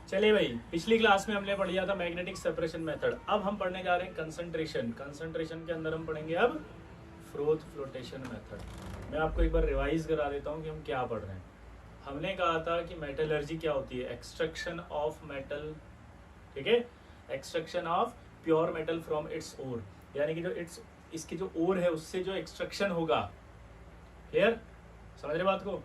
चलिए भाई, पिछली क्लास में हमने पढ़ लिया था मैग्नेटिक सेपरेशन मेथड। अब हम पढ़ने जा रहे हैं कंसंट्रेशन। कंसंट्रेशन के अंदर हम पढ़ेंगे अब फ्रोथ फ्लोटेशन मेथड। मैं आपको एक बार रिवाइज करा देता हूँ कि हम क्या पढ़ रहे हैं। हमने कहा था कि मेटलर्जी क्या होती है, एक्सट्रैक्शन ऑफ मेटल, ठीक है, extraction of pure metal from its ore, यानी कि जो इट्स इसकी जो ओर है उससे जो एक्सट्रैक्शन होगा। क्लियर, समझ रहे बात को।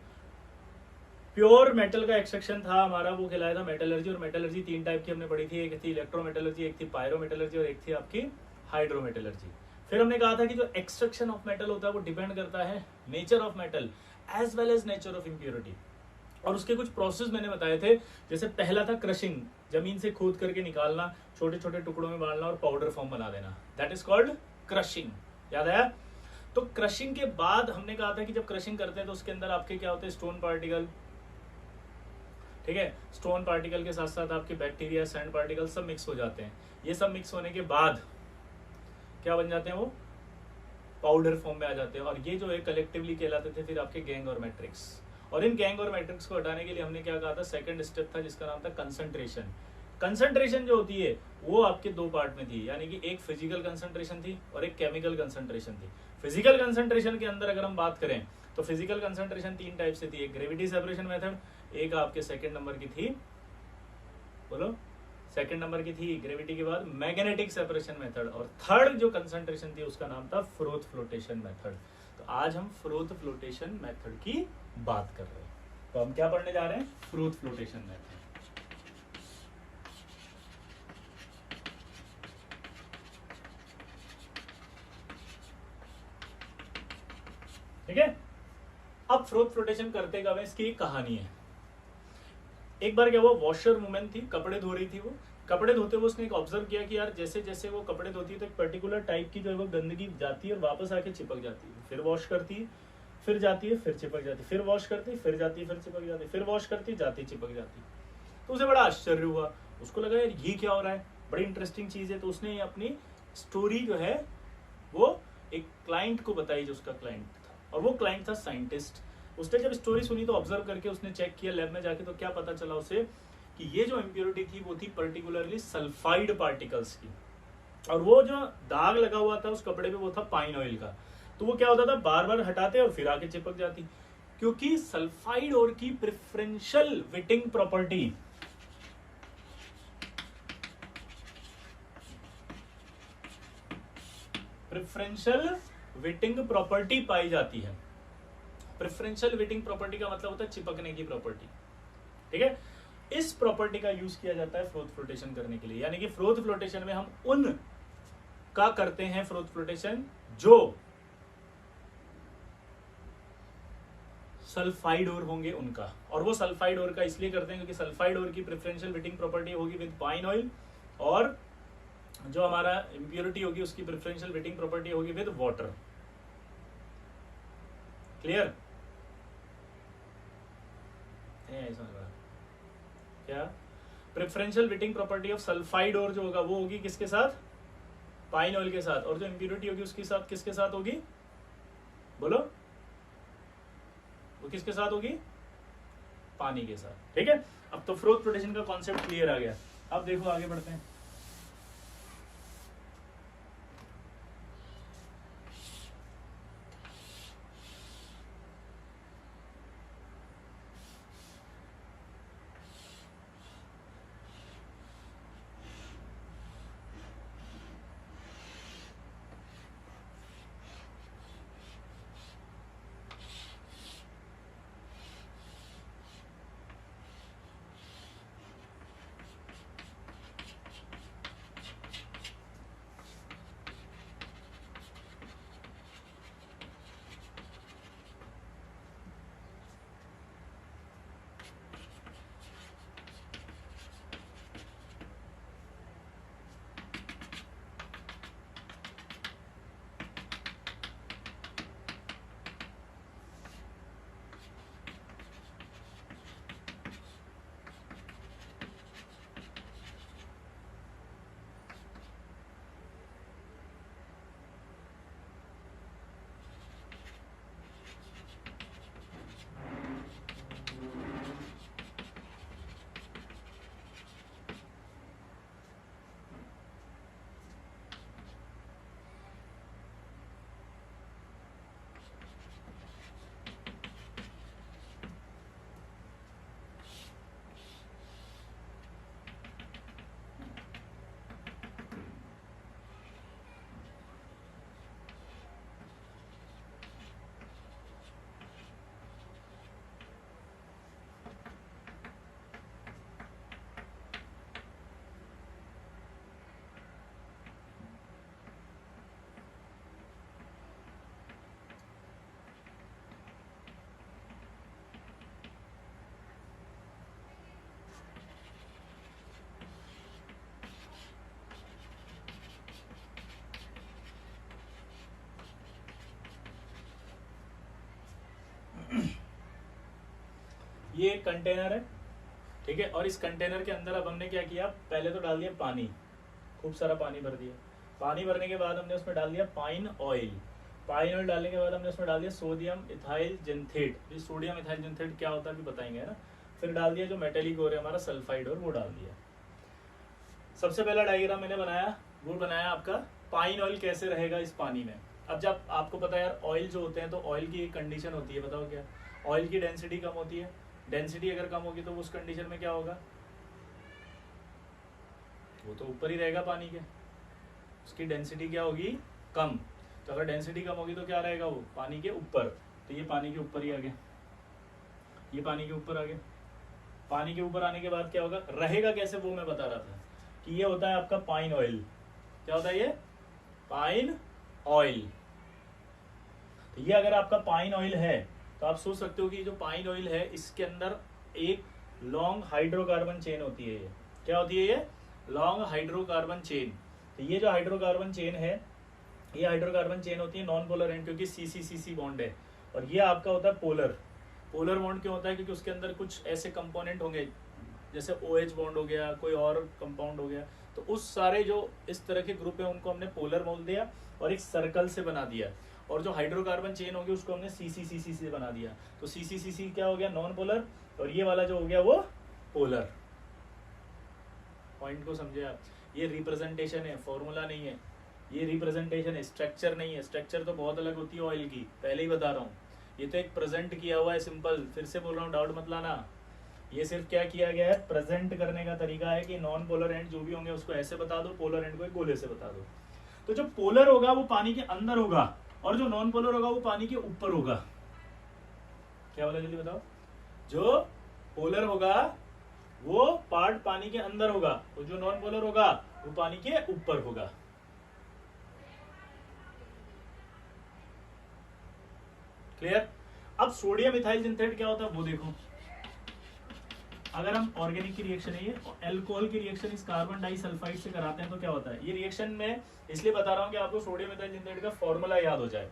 प्योर मेटल का एक्सट्रैक्शन था हमारा, वो कहलाया था मेटलर्जी। और मेटलर्जी तीन टाइप की हमने पढ़ी थी, एक थी इलेक्ट्रोमेटलर्जी, एक थी पायरोमेटलर्जी और एक थी आपकी हाइड्रोमेटलर्जी। फिर हमने कहा था कि जो एक्सट्रैक्शन ऑफ मेटल होता है वो डिपेंड करता है nature of metal as well as nature of impurity. और उसके कुछ प्रोसेस मैंने बताए थे। जैसे पहला था क्रशिंग, जमीन से खोद करके निकालना, छोटे छोटे टुकड़ों में बांटना और पाउडर फॉर्म बना देना, दैट इज कॉल्ड क्रशिंग। याद आया। तो क्रशिंग के बाद हमने कहा था कि जब क्रशिंग करते हैं तो उसके अंदर आपके क्या होते हैं, स्टोन पार्टिकल, ठीक है। स्टोन पार्टिकल के साथ साथ आपके बैक्टीरिया, सैंड पार्टिकल सब मिक्स हो जाते हैं। ये सब मिक्स होने के बाद क्या बन जाते हैं, वो पाउडर फॉर्म में आ जाते हैं। और ये जो है कलेक्टिवली कहलाते थे फिर आपके गैंग और मैट्रिक्स। और इन गैंग और मैट्रिक्स को हटाने के लिए हमने क्या कहा था, सेकंड स्टेप था जिसका नाम था कंसंट्रेशन। कंसंट्रेशन जो होती है वो आपके दो पार्ट में थी, यानी कि एक फिजिकल कंसंट्रेशन थी और एक केमिकल कंसंट्रेशन थी। फिजिकल कंसंट्रेशन के अंदर अगर हम बात करें तो फिजिकल कंसंट्रेशन तीन टाइप से थी, एक ग्रेविटी सेपरेशन मेथड, एक आपके सेकंड नंबर की थी, बोलो, सेकंड नंबर की थी ग्रेविटी के बाद मैग्नेटिक सेपरेशन मेथड, और थर्ड जो कंसंट्रेशन थी उसका नाम था फ्रोथ फ्लोटेशन मेथड। तो आज हम फ्रोथ फ्लोटेशन मेथड की बात कर रहे हैं। तो हम क्या पढ़ने जा रहे हैं, फ्रोथ फ्लोटेशन मेथड। ठीक है। अब फ्रोथ फ्लोटेशन करते कब है, इसकी एक कहानी है। एक बार क्या हुआ, वॉशर वुमेन थी, कपड़े धो रही थी। वो कपड़े धोते हुए उसने एक ऑब्जर्व किया कि यार जैसे जैसे वो कपड़े धोती है तो एक पर्टिकुलर टाइप की जो है वो गंदगी जाती है और वापस आके चिपक जाती है। फिर वॉश करती है, फिर जाती है, फिर चिपक जाती है, फिर वॉश करती है, फिर जाती है, फिर चिपक जाती है, फिर वॉश करती, जाती, चिपक जाती। तो उसे बड़ा आश्चर्य हुआ, उसको लगा यार ये क्या हो रहा है, बड़ी इंटरेस्टिंग चीज है। तो उसने अपनी स्टोरी जो है वो एक क्लाइंट को बताई, जो उसका क्लाइंट था, और वो क्लाइंट था साइंटिस्ट। उसने जब स्टोरी सुनी तो ऑब्जर्व करके उसने चेक किया लैब में जाके, तो क्या पता चला उसे कि ये जो इम्प्योरिटी थी वो थी पर्टिकुलरली सल्फाइड पार्टिकल्स की। और वो जो दाग लगा हुआ था उस कपड़े पे वो था पाइन ऑयल का। तो वो क्या होता था, बार बार हटाते और फिर आके चिपक जाती, क्योंकि सल्फाइड और की preferential wetting property, preferential wetting property पाई जाती है। प्रेफरेंशियल विटिंग प्रॉपर्टी का मतलब होता है चिपकने की प्रॉपर्टी, ठीक है। इस प्रॉपर्टी का यूज किया जाता है फ्रोथ फ्लोटेशन करने के लिए। यानी कि फ्रोथ फ्लोटेशन में हम उन का करते हैं फ्रोथ फ्लोटेशन जो सल्फाइड ओर होंगे उनका। और वो सल्फाइड ओर का इसलिए करते हैं क्योंकि सल्फाइड ओर की प्रेफरेंशियल विटिंग प्रॉपर्टी होगी विद पाइन ऑयल, और जो हमारा इंप्योरिटी होगी उसकी प्रेफरेंशियल विटिंग प्रॉपर्टी होगी विद वाटर। क्लियर, क्या preferential wetting property of sulphide और जो होगा वो होगी किसके साथ, पाइन ऑयल के साथ। और जो इंप्योरिटी होगी उसके साथ किसके साथ होगी, बोलो, वो किसके साथ होगी, पानी के साथ। ठीक है। अब तो फ्रोथ फ्लोटेशन का कॉन्सेप्ट क्लियर आ गया। अब देखो आगे बढ़ते हैं। ये एक कंटेनर है, ठीक है, और इस कंटेनर के अंदर अब हमने क्या किया, पहले तो डाल दिया पानी, खूब सारा पानी भर दिया। पानी भरने के बाद हमने उसमें डाल दिया पाइन ऑयल। पाइन ऑयल डालने के बाद हमने उसमें डाल दिया सोडियम इथाइल जिंथेट। ये सोडियम इथाइल जिंथेट क्या होता है भी बताएंगे, है ना। फिर डाल दिया जो मेटेलिक और हमारा सल्फाइड, और वो डाल दिया। सबसे पहला डायग्राम मैंने बनाया, वो बनाया आपका पाइन ऑयल कैसे रहेगा इस पानी में। अब जब आपको पता है यार ऑयल जो होते हैं, तो ऑयल की एक कंडीशन होती है, बताओ क्या, ऑयल की डेंसिटी कम होती है। डेंसिटी अगर कम होगी तो उस कंडीशन में क्या होगा, वो तो ऊपर ही रहेगा पानी के, उसकी डेंसिटी क्या होगी, कम। तो अगर डेंसिटी कम होगी तो क्या रहेगा, वो पानी के ऊपर। तो ये पानी के ऊपर ही आ गया, ये पानी के ऊपर आ गया। पानी के ऊपर आने के बाद क्या होगा, रहेगा कैसे वो मैं बता रहा था कि ये होता है आपका पाइन ऑयल। क्या होता है ये, पाइन ऑयल। तो ये अगर आपका पाइन ऑयल है तो आप सोच सकते हो कि जो पाइन ऑयल है इसके अंदर एक लॉन्ग हाइड्रोकार्बन चेन होती है। ये क्या होती है, ये लॉन्ग हाइड्रोकार्बन चेन। तो ये जो हाइड्रोकार्बन चेन है, ये हाइड्रोकार्बन चेन होती है नॉन पोलर एंड, क्योंकि सी बॉन्ड है। और ये आपका होता है पोलर। पोलर बॉन्ड क्यों होता है, क्योंकि उसके अंदर कुछ ऐसे कंपोनेंट होंगे, जैसे OH बॉन्ड हो गया, कोई और कंपाउंड हो गया, तो उस सारे जो इस तरह के ग्रुप है उनको हमने पोलर बोल दिया और एक सर्कल से बना दिया। और जो हाइड्रोकार्बन चेन होगी उसको हमने सी से बना दिया। तो सी क्या हो गया, नॉन पोलर, और ये वाला जो हो गया वो पोलर। पॉइंट को समझे आप, ये रिप्रेजेंटेशन है, फॉर्मूला नहीं है, ये रिप्रेजेंटेशन है, स्ट्रक्चर नहीं है। स्ट्रक्चर तो बहुत अलग होती है ऑयल की, पहले ही बता रहा हूँ। ये तो एक प्रेजेंट किया हुआ है, सिंपल, फिर से बोल रहा हूँ, डाउट मत लाना। ये सिर्फ क्या किया गया है, प्रेजेंट करने का तरीका है कि नॉन पोलर एंड जो भी होंगे उसको ऐसे बता दो, पोलर एंड को एक गोले से बता दो। तो जो पोलर होगा वो पानी के अंदर होगा, और जो नॉन पोलर होगा वो पानी के ऊपर होगा। क्या बोला जल्दी बताओ, जो पोलर होगा वो पार्ट पानी के अंदर होगा, और जो नॉन पोलर होगा वो पानी के ऊपर होगा। क्लियर। अब सोडियम इथाइल जिंथेट क्या होता है वो देखो। अगर हम ऑर्गेनिक की रिएक्शन है, ये अल्कोहल की रिएक्शन इस कार्बन डाइसल्फाइड से कराते हैं तो क्या होता है, ये रिएक्शन में इसलिए बता रहा हूं कि आपको सोडियम इथाइल जिंथेट का फॉर्मूला याद हो जाए।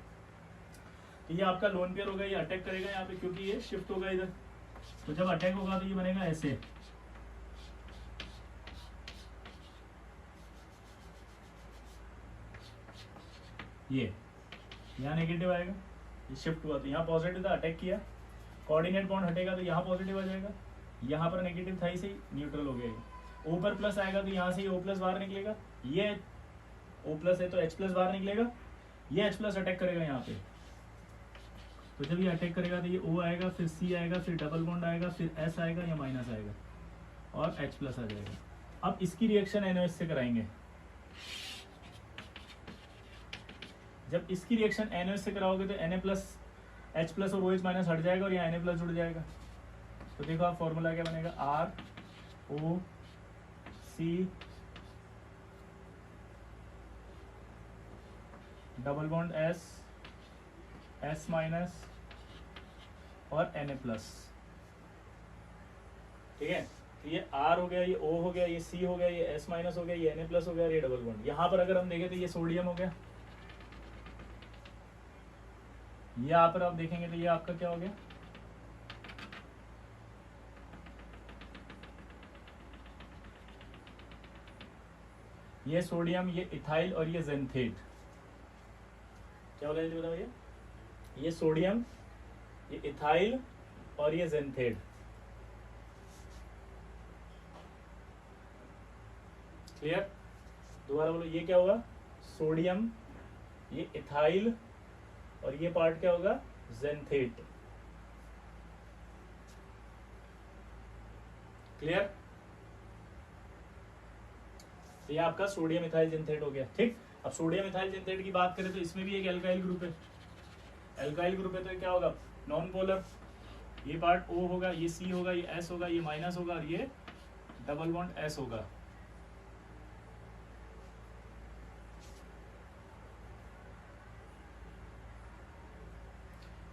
तो ये आपका लोन पेयर होगा, ये अटैक करेगा यहाँ पे क्योंकि ये शिफ्ट होगा इधर। तो जब अटैक होगा तो ये बनेगा ऐसे, ये यहाँ नेगेटिव आएगा, ये शिफ्ट हुआ तो यहाँ पॉजिटिव था, अटैक किया, कोऑर्डिनेट बॉन्ड हटेगा तो यहाँ पॉजिटिव आ जाएगा, यहाँ पर नेगेटिव था इसे न्यूट्रल हो गया। ओ पर प्लस आएगा तो यहाँ से O प्लस बाहर निकलेगा, ये O प्लस है तो H प्लस बाहर निकलेगा, ये H प्लस अटैक करेगा यहाँ पे। तो जब ये अटैक करेगा तो ये O आएगा, फिर C आएगा, फिर डबल बॉन्ड आएगा, फिर S आएगा या माइनस आएगा, और H प्लस आ जाएगा। अब इसकी रिएक्शन NOH से कराएंगे। जब इसकी रिएक्शन NOH से कराओगे तो Na प्लस H प्लस और OH माइनस हट जाएगा और यहाँ Na प्लस जुड़ जाएगा। तो देखो आप फॉर्मूला क्या बनेगा, ROC double bond S minus और Na प्लस। ठीक है, तो ये R हो गया, ये O हो गया, ये C हो गया, ये S माइनस हो गया, ये Na प्लस हो गया, ये डबल बॉन्ड। यहाँ पर अगर हम देखें तो ये सोडियम हो गया, यहाँ पर आप देखेंगे तो ये आपका क्या हो गया, ये सोडियम, ये इथाइल और ये जेंथेट। क्या बोला बताओ, ये सोडियम, ये इथाइल और ये जेंथेट। क्लियर। दोबारा बोलो, ये क्या होगा, सोडियम, ये इथाइल और ये पार्ट क्या होगा, जेंथेट। क्लियर। तो ये आपका सोडियम इथाइल जिंथेट हो गया। ठीक, अब सोडियम इथाइल जिंथेट की बात करें तो इसमें भी एक एल्काइल ग्रुप है। एल्काइल ग्रुप है तो क्या होगा, नॉन पोलर, ये पार्ट O होगा, ये C होगा, ये S होगा, ये माइनस होगा और ये डबल बॉन्ड S होगा।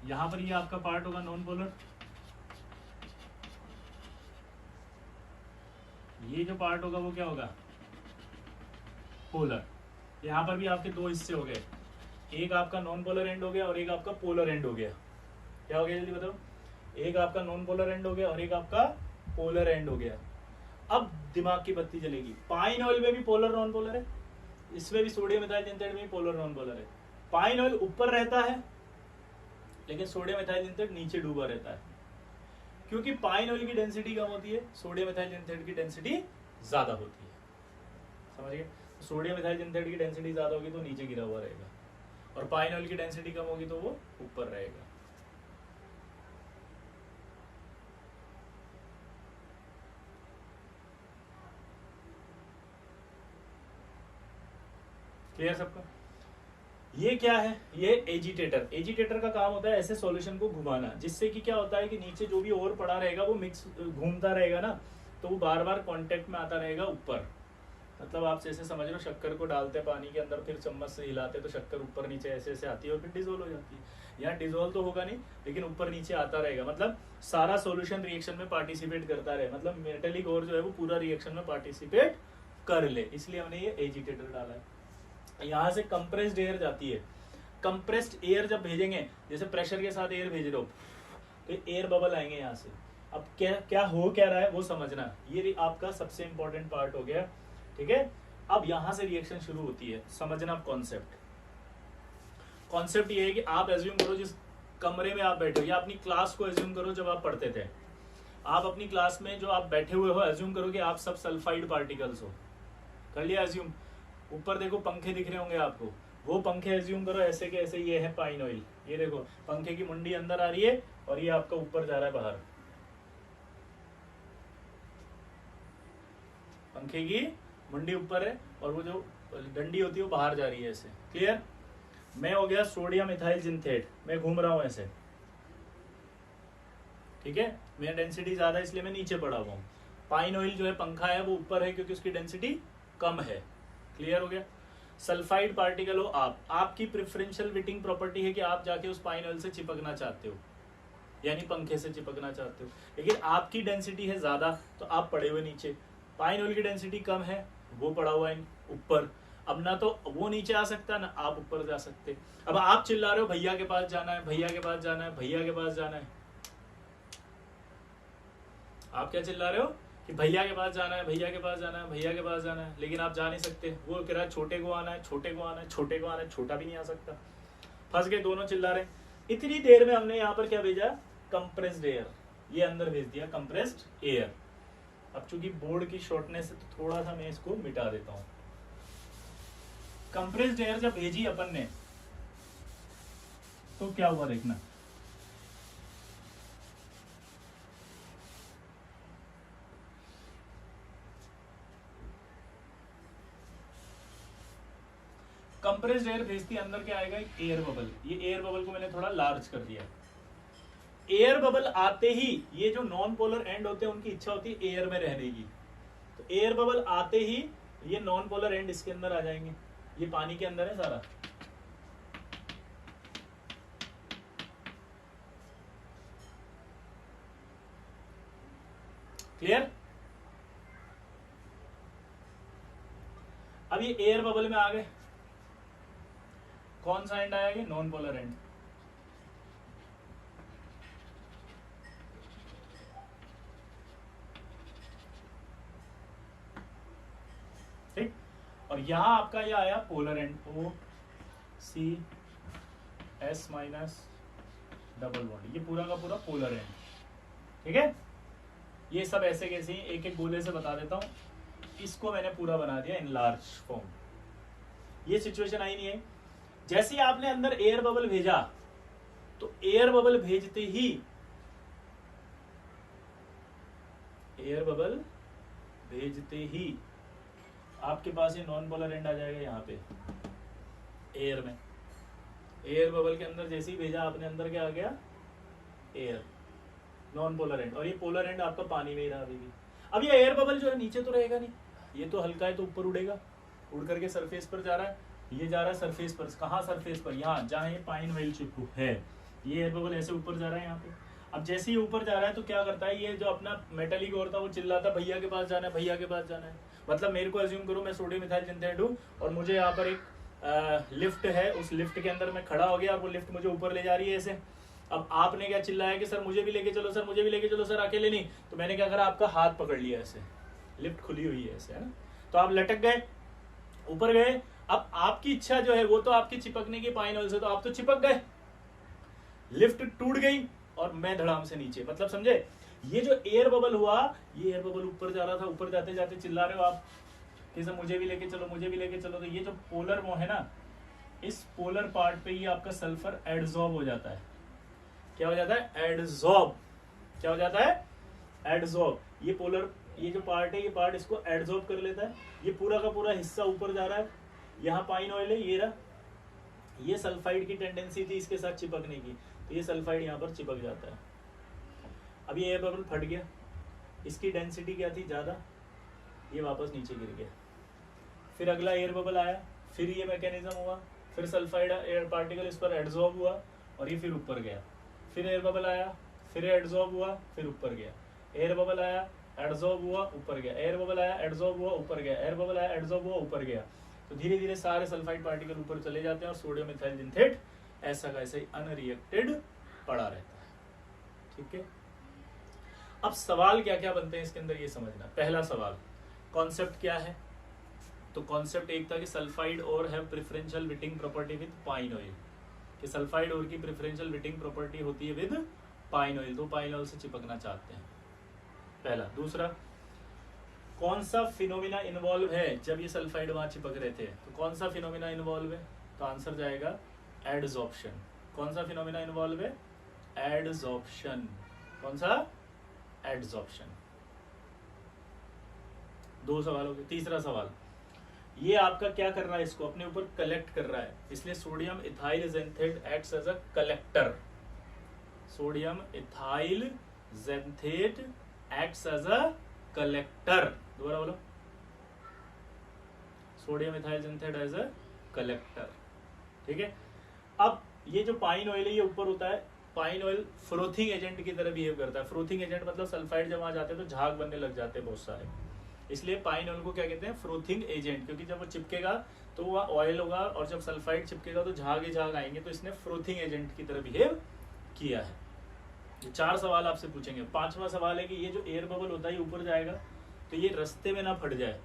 यहां पर ये आपका पार्ट होगा नॉन पोलर, ये जो पार्ट होगा वो क्या होगा, पोलर। यहाँ पर भी आपके दो हिस्से हो गए, एक आपका नॉन पोलर एंड हो गया और एक आपका पोलर एंड हो गया। क्या हो गया जल्दी बताओ, एक आपका नॉन पोलर एंड हो गया और एक आपका पोलर एंड हो गया। अब दिमाग की बत्ती जलेगी, पाइन ऑयल में भी पोलर नॉन पोलर है, इसमें भी सोडियम मिथाइल जिंथेट में भी पोलर नॉन पोलर है। पाइन ऑयल ऊपर रहता है लेकिन सोडियम मिथाइल जिंथेट नीचे डूबा रहता है, क्योंकि पाइन ऑयल की डेंसिटी कम होती है, सोडियम मिथाइल जिंथेट की डेंसिटी ज्यादा होती है। समझिए, सोडियम मिथाइल जिंथेट की डेंसिटी ज्यादा होगी तो नीचे गिरा हुआ रहेगा, और पाइन ऑयल की डेंसिटी कम होगी तो वो ऊपर रहेगा। क्लियर सबका? ये क्या है? ये एजिटेटर। एजिटेटर का काम होता है ऐसे सॉल्यूशन को घुमाना, जिससे कि क्या होता है कि नीचे जो भी और पड़ा रहेगा वो मिक्स घूमता रहेगा ना, तो वो बार बार कांटेक्ट में आता रहेगा ऊपर। मतलब आप जैसे समझ लो शक्कर को डालते हैं पानी के अंदर, फिर चम्मच से हिलाते तो शक्कर ऊपर नीचे ऐसे ऐसे आती है और फिर डिजोल्व हो जाती है। यहाँ डिजोल्व तो होगा नहीं लेकिन ऊपर नीचे आता रहेगा, मतलब सारा सॉल्यूशन रिएक्शन में पार्टिसिपेट करता रहे, मतलब मेटेलिक और जो है वो पूरा रिएक्शन में पार्टिसिपेट कर ले, इसलिए हमने ये एजिटेटर डाला है। यहाँ से कंप्रेस्ड एयर जाती है। कंप्रेस्ड एयर जब भेजेंगे, जैसे प्रेशर के साथ एयर भेज रहे हो तो एयर बबल आएंगे यहाँ से। अब क्या क्या हो क्या रहा है वो समझना, ये आपका सबसे इंपॉर्टेंट पार्ट हो गया, ठीक है। अब यहां से रिएक्शन शुरू होती है, समझना कॉन्सेप्ट। कॉन्सेप्ट ये है कि आप एज्यूम करो जिस कमरे में आप बैठे हो, या अपनी क्लास को एज्यूम करो जब आप पढ़ते थे, आप अपनी क्लास में जो आप बैठे हुए हो एज्यूम करो कि आप सब सल्फाइड पार्टिकल्स हो। कर लिया एज्यूम? ऊपर देखो पंखे दिख रहे होंगे आपको, वो पंखे एज्यूम करो ऐसे के ऐसे, ये है पाइन ऑयल, ये देखो पंखे की मुंडी अंदर आ रही है और ये आपका ऊपर जा रहा है बाहर, पंखे की मुंडी ऊपर है और वो जो डंडी होती है वो बाहर जा रही है ऐसे। क्लियर? मैं हो गया सोडियम मिथाइल जिंथेट, मैं घूम रहा हूं ऐसे, ठीक है, मेरा डेंसिटी ज्यादा इसलिए मैं नीचे पड़ा हुआ हूं। पाइन ऑयल जो है पंखा है वो ऊपर है क्योंकि उसकी डेंसिटी कम है। क्लियर हो गया? सल्फाइड पार्टिकल हो आप, आपकी प्रेफरेंशियल विटिंग प्रॉपर्टी है कि आप जाके उस पाइन ऑयल से चिपकना चाहते हो, यानी पंखे से चिपकना चाहते हो, लेकिन आपकी डेंसिटी है ज्यादा तो आप पड़े हुए नीचे, पाइन ऑयल की डेंसिटी कम है वो पड़ा हुआ है ऊपर। अब ना तो वो नीचे आ सकता ना आप ऊपर जा सकते। अब आप चिल्ला रहे हो भैया के पास जाना है, भैया के पास जाना है, भैया के पास जाना है, आप क्या चिल्ला रहे हो कि भैया के पास जाना है, भैया के पास जाना है, भैया के पास जाना है, लेकिन आप जा नहीं सकते। वो कह रहा है छोटे को आना है, छोटे को आना है, छोटे को आना है, छोटा भी नहीं आ सकता। फंस गए, दोनों चिल्ला रहे। इतनी देर में हमने यहाँ पर क्या भेजा? कंप्रेस्ड एयर, ये अंदर भेज दिया कंप्रेस्ड एयर। अब चूंकि बोर्ड की शॉर्टनेस है तो थोड़ा सा मैं इसको मिटा देता हूं। कंप्रेस्ड एयर जब भेजी अपन ने तो क्या हुआ देखना, कंप्रेस्ड एयर भेजती अंदर क्या आएगा? एक एयर बबल। ये एयर बबल को मैंने थोड़ा लार्ज कर दिया। एयर बबल आते ही ये जो नॉन पोलर एंड होते हैं उनकी इच्छा होती है एयर में रहने की, तो एयर बबल आते ही ये नॉन पोलर एंड इसके अंदर आ जाएंगे। ये पानी के अंदर है सारा, क्लियर? अब ये एयर बबल में आ गए, कौन सा एंड आया? ये नॉन पोलर एंड। ठीक, और यहां आपका ये आया polar and, O C S minus double bond, ये पूरा का पूरा पोलर एंड। ठीक है, ये सब ऐसे कैसे ही एक एक गोले से बता देता हूं। इसको मैंने पूरा बना दिया इन लार्ज फॉर्म। ये सिचुएशन आई नहीं है। जैसे ही आपने अंदर एयर बबल भेजा तो एयर बबल भेजते ही आपके पास ये नॉन पोलर एंड आ जाएगा यहाँ पे एयर में। एयर बबल के अंदर जैसे ही भेजा आपने, अंदर क्या आ गया? Air, non polar and. और ये पोलर एंड आपका पानी में ही रहा अभी भी। अब ये एयर बबल जो है नीचे तो रहेगा नहीं, ये तो हल्का है तो ऊपर उड़ेगा, उड़ करके सरफेस पर जा रहा है। ये जा रहा है सरफेस पर, कहाँ सरफेस पर? यहाँ जहाँ ये पाइन ऑयल चिपकू है, ये एयर बबल ऐसे ऊपर जा रहा है यहाँ पे। अब जैसे ही ऊपर जा रहा है तो क्या करता है, ये जो अपना मेटेलिक और था वो चिल्लाता भैया के पास जाना है, भैया के पास जाना है। मतलब मेरे को एज्यूम करो मैं सोडियम मिथाइल जिंथेट हूँ और मुझे यहाँ पर एक लिफ्ट है, उस लिफ्ट के अंदर मैं खड़ा हो गया और वो लिफ्ट मुझे ऊपर ले जा रही है ऐसे। अब आपने क्या चिल्लाया कि सर मुझे भी लेके चलो, सर मुझे भी लेके चलो, सर अकेले नहीं। तो मैंने क्या करा, आपका हाथ पकड़ लिया ऐसे, लिफ्ट खुली हुई है ऐसे, है ना, तो आप लटक गए, ऊपर गए। अब आपकी इच्छा जो है वो तो आपकी चिपकने की पाइन ऑयल से, तो आप तो चिपक गए, लिफ्ट टूट गई और मैं धड़ाम से नीचे। मतलब समझे, ये जो एयर बबल हुआ, ये एयर बबल ऊपर जा रहा था, ऊपर जाते जाते चिल्ला रहे हो आप कि सर मुझे भी लेके चलो, मुझे भी लेके चलो। तो ये जो पोलर वो है ना, इस पोलर पार्ट पे ये आपका सल्फर एडजॉर्ब हो जाता है। क्या हो जाता है, एडजॉर्ब। क्या हो जाता है, एडजॉर्ब। ये पोलर, ये जो पार्ट है, ये पार्ट इसको एडजॉर्ब कर लेता है। ये पूरा का पूरा हिस्सा ऊपर जा रहा है, यहाँ पाइन ऑयल है, ये रहा। ये सल्फाइड की टेंडेंसी थी इसके साथ चिपकने की, तो ये सल्फाइड यहाँ पर चिपक जाता है। अब ये एयर बबल फट गया, इसकी डेंसिटी क्या थी, ज्यादा, ये वापस नीचे गिर गया। फिर अगला एयर बबल आया, फिर ये मैकेनिज्म हुआ, फिर सल्फाइड एयर पार्टिकल इस पर एडजॉर्ब हुआ और ये फिर ऊपर गया। फिर एयर बबल आया, फिर एडजॉर्ब हुआ, फिर ऊपर गया। एयर बबल आया, एडजॉर्ब हुआ, ऊपर गया। एयर बबल आया, एडजॉर्ब हुआ, ऊपर गया। एयर बबल आया, एडजॉर्ब हुआ, ऊपर गया। तो धीरे धीरे सारे सल्फाइड पार्टिकल ऊपर चले जाते हैं और सोडियम मिथाइल जिंथेट ऐसा का ऐसा ही अनरिएक्टेड पड़ा रहता है। ठीक है, अब सवाल क्या क्या बनते हैं इसके अंदर ये समझना। पहला सवाल, कॉन्सेप्ट क्या है, तो कॉन्सेप्ट एक था कि sulphide ore have preferential wetting property with pine oil, कि सल्फाइड और की प्रेफरेंशियल विटिंग प्रॉपर्टी होती है विद पाइन ऑयल, तो पाइन ऑयल से चिपकना चाहते हैं, पहला। दूसरा, कौन सा फिनोमिना इन्वॉल्व है जब ये सल्फाइड वहां चिपक रहे थे, तो कौन सा फिनोमिना इन्वॉल्व है, तो आंसर जाएगा एडजॉर्प्शन। कौन सा फिनोमिना इन्वॉल्व है, एडजॉर्प्शन। कौन सा, एडजॉर्प्शन। दो सवाल हो गए। तीसरा सवाल, ये आपका क्या कर रहा है, इसको अपने ऊपर कलेक्ट कर रहा है, इसलिए sodium ethyl xanthate acts as a collector. Sodium ethyl xanthate acts as a collector. दोबारा बोलो, sodium ethyl xanthate as a collector. ठीक है, अब ये जो पाइन ऑयल है ये ऊपर होता है, पाइन ऑयल फ्रोथिंग एजेंट की तरह बिहेव करता है। फ्रोथिंग एजेंट मतलब सल्फाइड जब वहां जाते हैं तो झाग बनने लग जाते हैं बहुत सारे, इसलिए पाइन ऑयल को क्या कहते हैं, फ्रोथिंग एजेंट, क्योंकि जब वो चिपकेगा तो वह ऑयल होगा और जब सल्फाइड चिपकेगा तो झाग ही झाग आएंगे, तो इसने फ्रोथिंग एजेंट की तरह बिहेव किया है। ये 4 सवाल आपसे पूछेंगे। 5वां सवाल है कि ये जो एयर बबल होता है ये ऊपर जाएगा तो ये रास्ते में ना फट जाए,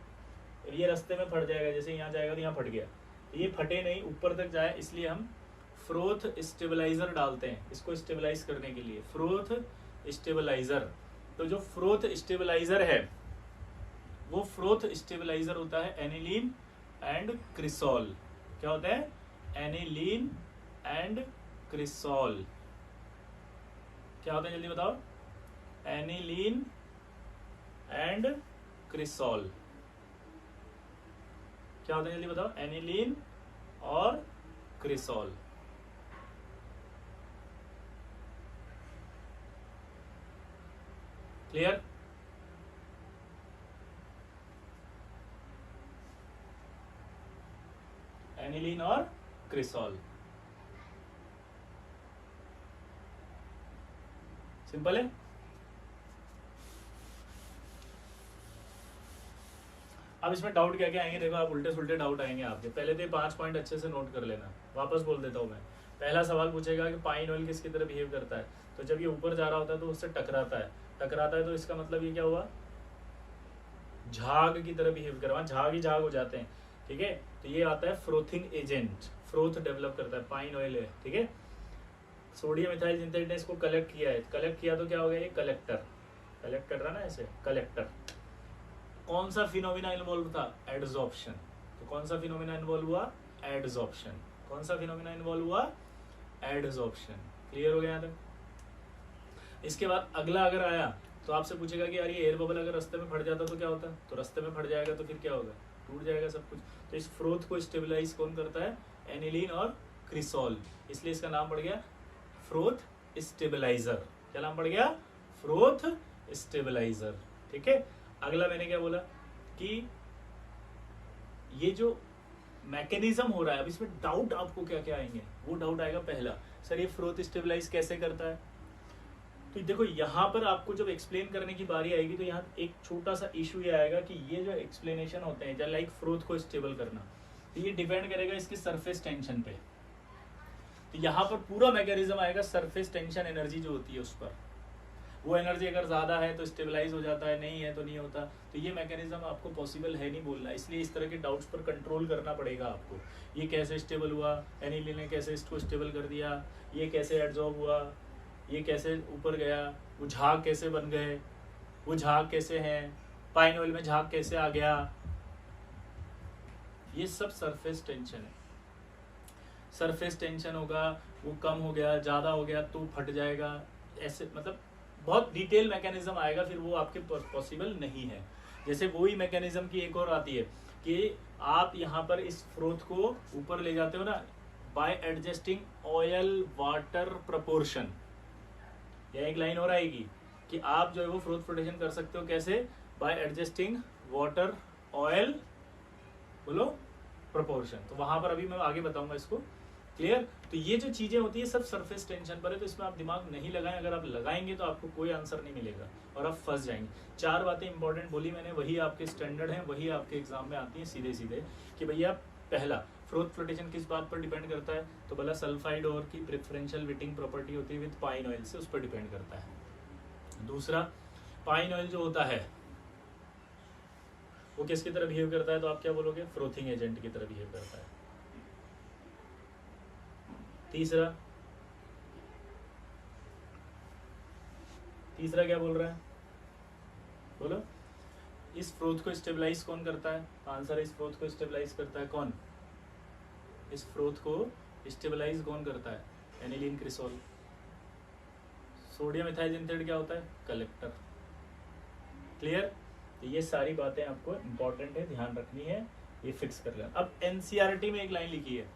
ये रास्ते में फट जाएगा, जैसे यहाँ जाएगा तो यहाँ फट गया, तो ये फटे नहीं, ऊपर तक जाए, इसलिए हम फ्रोथ स्टेबलाइजर डालते हैं इसको स्टेबलाइज करने के लिए, फ्रोथ स्टेबलाइजर। तो जो फ्रोथ स्टेबलाइजर है वो फ्रोथ स्टेबलाइजर होता है एनिलीन एंड क्रिसॉल। क्या होता है, एनिलीन एंड क्रिसॉल। क्या होता है जल्दी बताओ, एनिलीन एंड क्रिसॉल। क्या होता है जल्दी बताओ, एनिलीन और क्रिसॉल। क्लियर, एनिलीन और क्रिसॉल, सिंपल है। अब इसमें डाउट क्या क्या आएंगे, देखो आप उल्टे सुल्टे डाउट आएंगे आपके। पहले तो 5 पॉइंट अच्छे से नोट कर लेना, वापस बोल देता हूं मैं। पहला सवाल पूछेगा कि पाइन ऑयल किसकी तरह बिहेव करता है, तो जब ये ऊपर जा रहा होता है तो उससे टकराता है, टकराता है तो इसका मतलब ये क्या हुआ, झाग की तरह बिहेव कर, झाग ही झाग हो जाते हैं। ठीक है, तो ये आता है फ्रोथिंग एजेंट, फ्रोथ डेवलप करता है, पाइन ऑयल है। ठीक है, सोडियम इथाइल जिंथेट ने इसको कलेक्ट किया है, कलेक्ट किया तो क्या हो गया, ये कलेक्टर, कलेक्ट कर रहा ना ऐसे, कलेक्टर। कौन सा फिनोमिना इन्वॉल्व था, एडजॉर्प्शन। तो कौन सा फिनोमिना इन्वॉल्व हुआ, एडजॉर्प्शन। कौन सा फिनोमिना इन्वॉल्व हुआ, एडजॉर्प्शन। क्लियर हो गया यहाँ तक। इसके बाद अगला अगर आया तो आपसे पूछेगा कि यार ये एयर बबल अगर रास्ते में फट जाता तो क्या होता, तो रास्ते में फट जाएगा तो फिर क्या होगा, टूट जाएगा सब कुछ। तो इस फ्रोथ को स्टेबलाइज कौन करता है, एनिलीन और क्रिसॉल, इसलिए इसका नाम पड़ गया फ्रोथ स्टेबलाइजर। क्या नाम पड़ गया, फ्रोथ स्टेबलाइजर। ठीक है, अगला मैंने क्या बोला कि ये जो मैकेनिज्म हो रहा है, अब इसमें डाउट आपको क्या क्या आएंगे, वो डाउट आएगा पहला, सर ये फ्रोथ स्टेबलाइज कैसे करता है। तो देखो यहाँ पर आपको जब एक्सप्लेन करने की बारी आएगी तो यहाँ एक छोटा सा इशू ये आएगा कि ये जो एक्सप्लेनेशन होते हैं लाइक फ्रोथ को स्टेबल करना, तो ये डिपेंड करेगा इसकी सरफेस टेंशन पे। तो यहाँ पर पूरा मैकेनिज्म आएगा सरफेस टेंशन एनर्जी जो होती है उस पर। वो एनर्जी अगर ज़्यादा है तो स्टेबलाइज हो जाता है, नहीं है तो नहीं होता। तो ये मैकेनिज्म आपको पॉसिबल है नहीं बोलना, इसलिए इस तरह के डाउट्स पर कंट्रोल करना पड़ेगा आपको। ये कैसे स्टेबल हुआ, एनिलीन ने कैसे इसको स्टेबल कर दिया, ये कैसे एब्जॉर्ब हुआ, ये कैसे ऊपर गया, वो झाग कैसे बन गए, वो झाग कैसे हैं, पाइन ऑयल में झाग कैसे आ गया, ये सब सरफेस टेंशन है। सरफेस टेंशन होगा, वो कम हो गया, ज़्यादा हो गया तो फट जाएगा, ऐसे मतलब बहुत डिटेल मैकेनिज्म आएगा, फिर वो आपके पॉसिबल नहीं है। जैसे वही मैकेनिज्म की एक और आती है कि आप यहाँ पर इस फ्रोथ को ऊपर ले जाते हो ना, bye adjusting oil water proportion. यह एक लाइन और आएगी कि आप जो है वो फ्रोथ फ्लोटेशन कर सकते हो, कैसे? बाय एडजस्टिंग वाटर ऑयल बोलो प्रपोर्शन। तो वहां पर अभी मैं आगे बताऊंगा इसको, क्लियर? तो ये जो चीजें होती है सब सरफेस टेंशन पर है, तो इसमें आप दिमाग नहीं लगाएं। अगर आप लगाएंगे तो आपको कोई आंसर नहीं मिलेगा और आप फंस जाएंगे। 4 बातें इंपॉर्टेंट बोली मैंने, वही आपके स्टैंडर्ड हैं, वही आपके एग्जाम में आती हैं सीधे सीधे कि भैया पहला फ्रोथ फ्लोटेशन किस बात पर डिपेंड करता है, तो बोला सल्फाइड ओर की प्रेफरेंशियल वेटिंग प्रॉपर्टी होती है विद पाइन ऑयल से, उस पर डिपेंड करता है। दूसरा, पाइन ऑयल जो होता है वो किसकी तरह बिहेव करता है, तो आप क्या बोलोगे? फ्रोथिंग एजेंट की तरह बिहेव करता है। तीसरा क्या बोल रहा है, बोलो? इस फ्रोथ को स्टेबलाइज कौन करता है? आंसर है, इस फ्रोथ को स्टेबलाइज करता है कौन? इस फ्रोथ को स्टेबलाइज कौन करता है? Aniline cresol. सोडियम इथाइल जिंथेट क्या होता है? कलेक्टर। क्लियर? तो ये सारी बातें आपको इंपॉर्टेंट है, ध्यान रखनी है, ये फिक्स कर लेना। अब एनसीईआरटी में एक लाइन लिखी है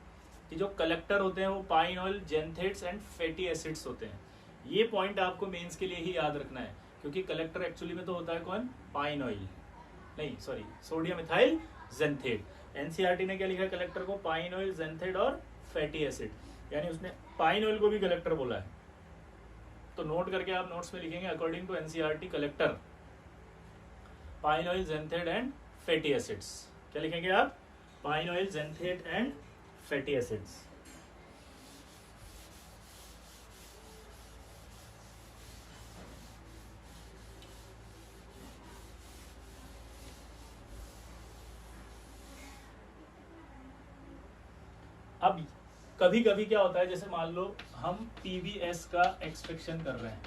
कि जो कलेक्टर होते हैं वो pine oil, xanthates and fatty acids होते हैं। ये पॉइंट आपको मेंस के लिए ही याद रखना है, क्योंकि कलेक्टर एक्चुअली में तो होता है कौन? पाइन ऑयल, नहीं सॉरी, सोडियम इथाइल जेंथेट। एनसीईआरटी ने क्या लिखा है कलेक्टर को? पाइन ऑयल, जेंथेट और फैटी एसिड, यानी उसने पाइन ऑयल को भी कलेक्टर बोला है। तो नोट करके आप नोट्स में लिखेंगे, according to NCERT collector pine oil, xanthate and fatty acids. क्या लिखेंगे आप? Pine oil, xanthate and fatty acids. अब कभी कभी क्या होता है, जैसे मान लो हम पीबीएस का एक्सट्रैक्शन कर रहे हैं,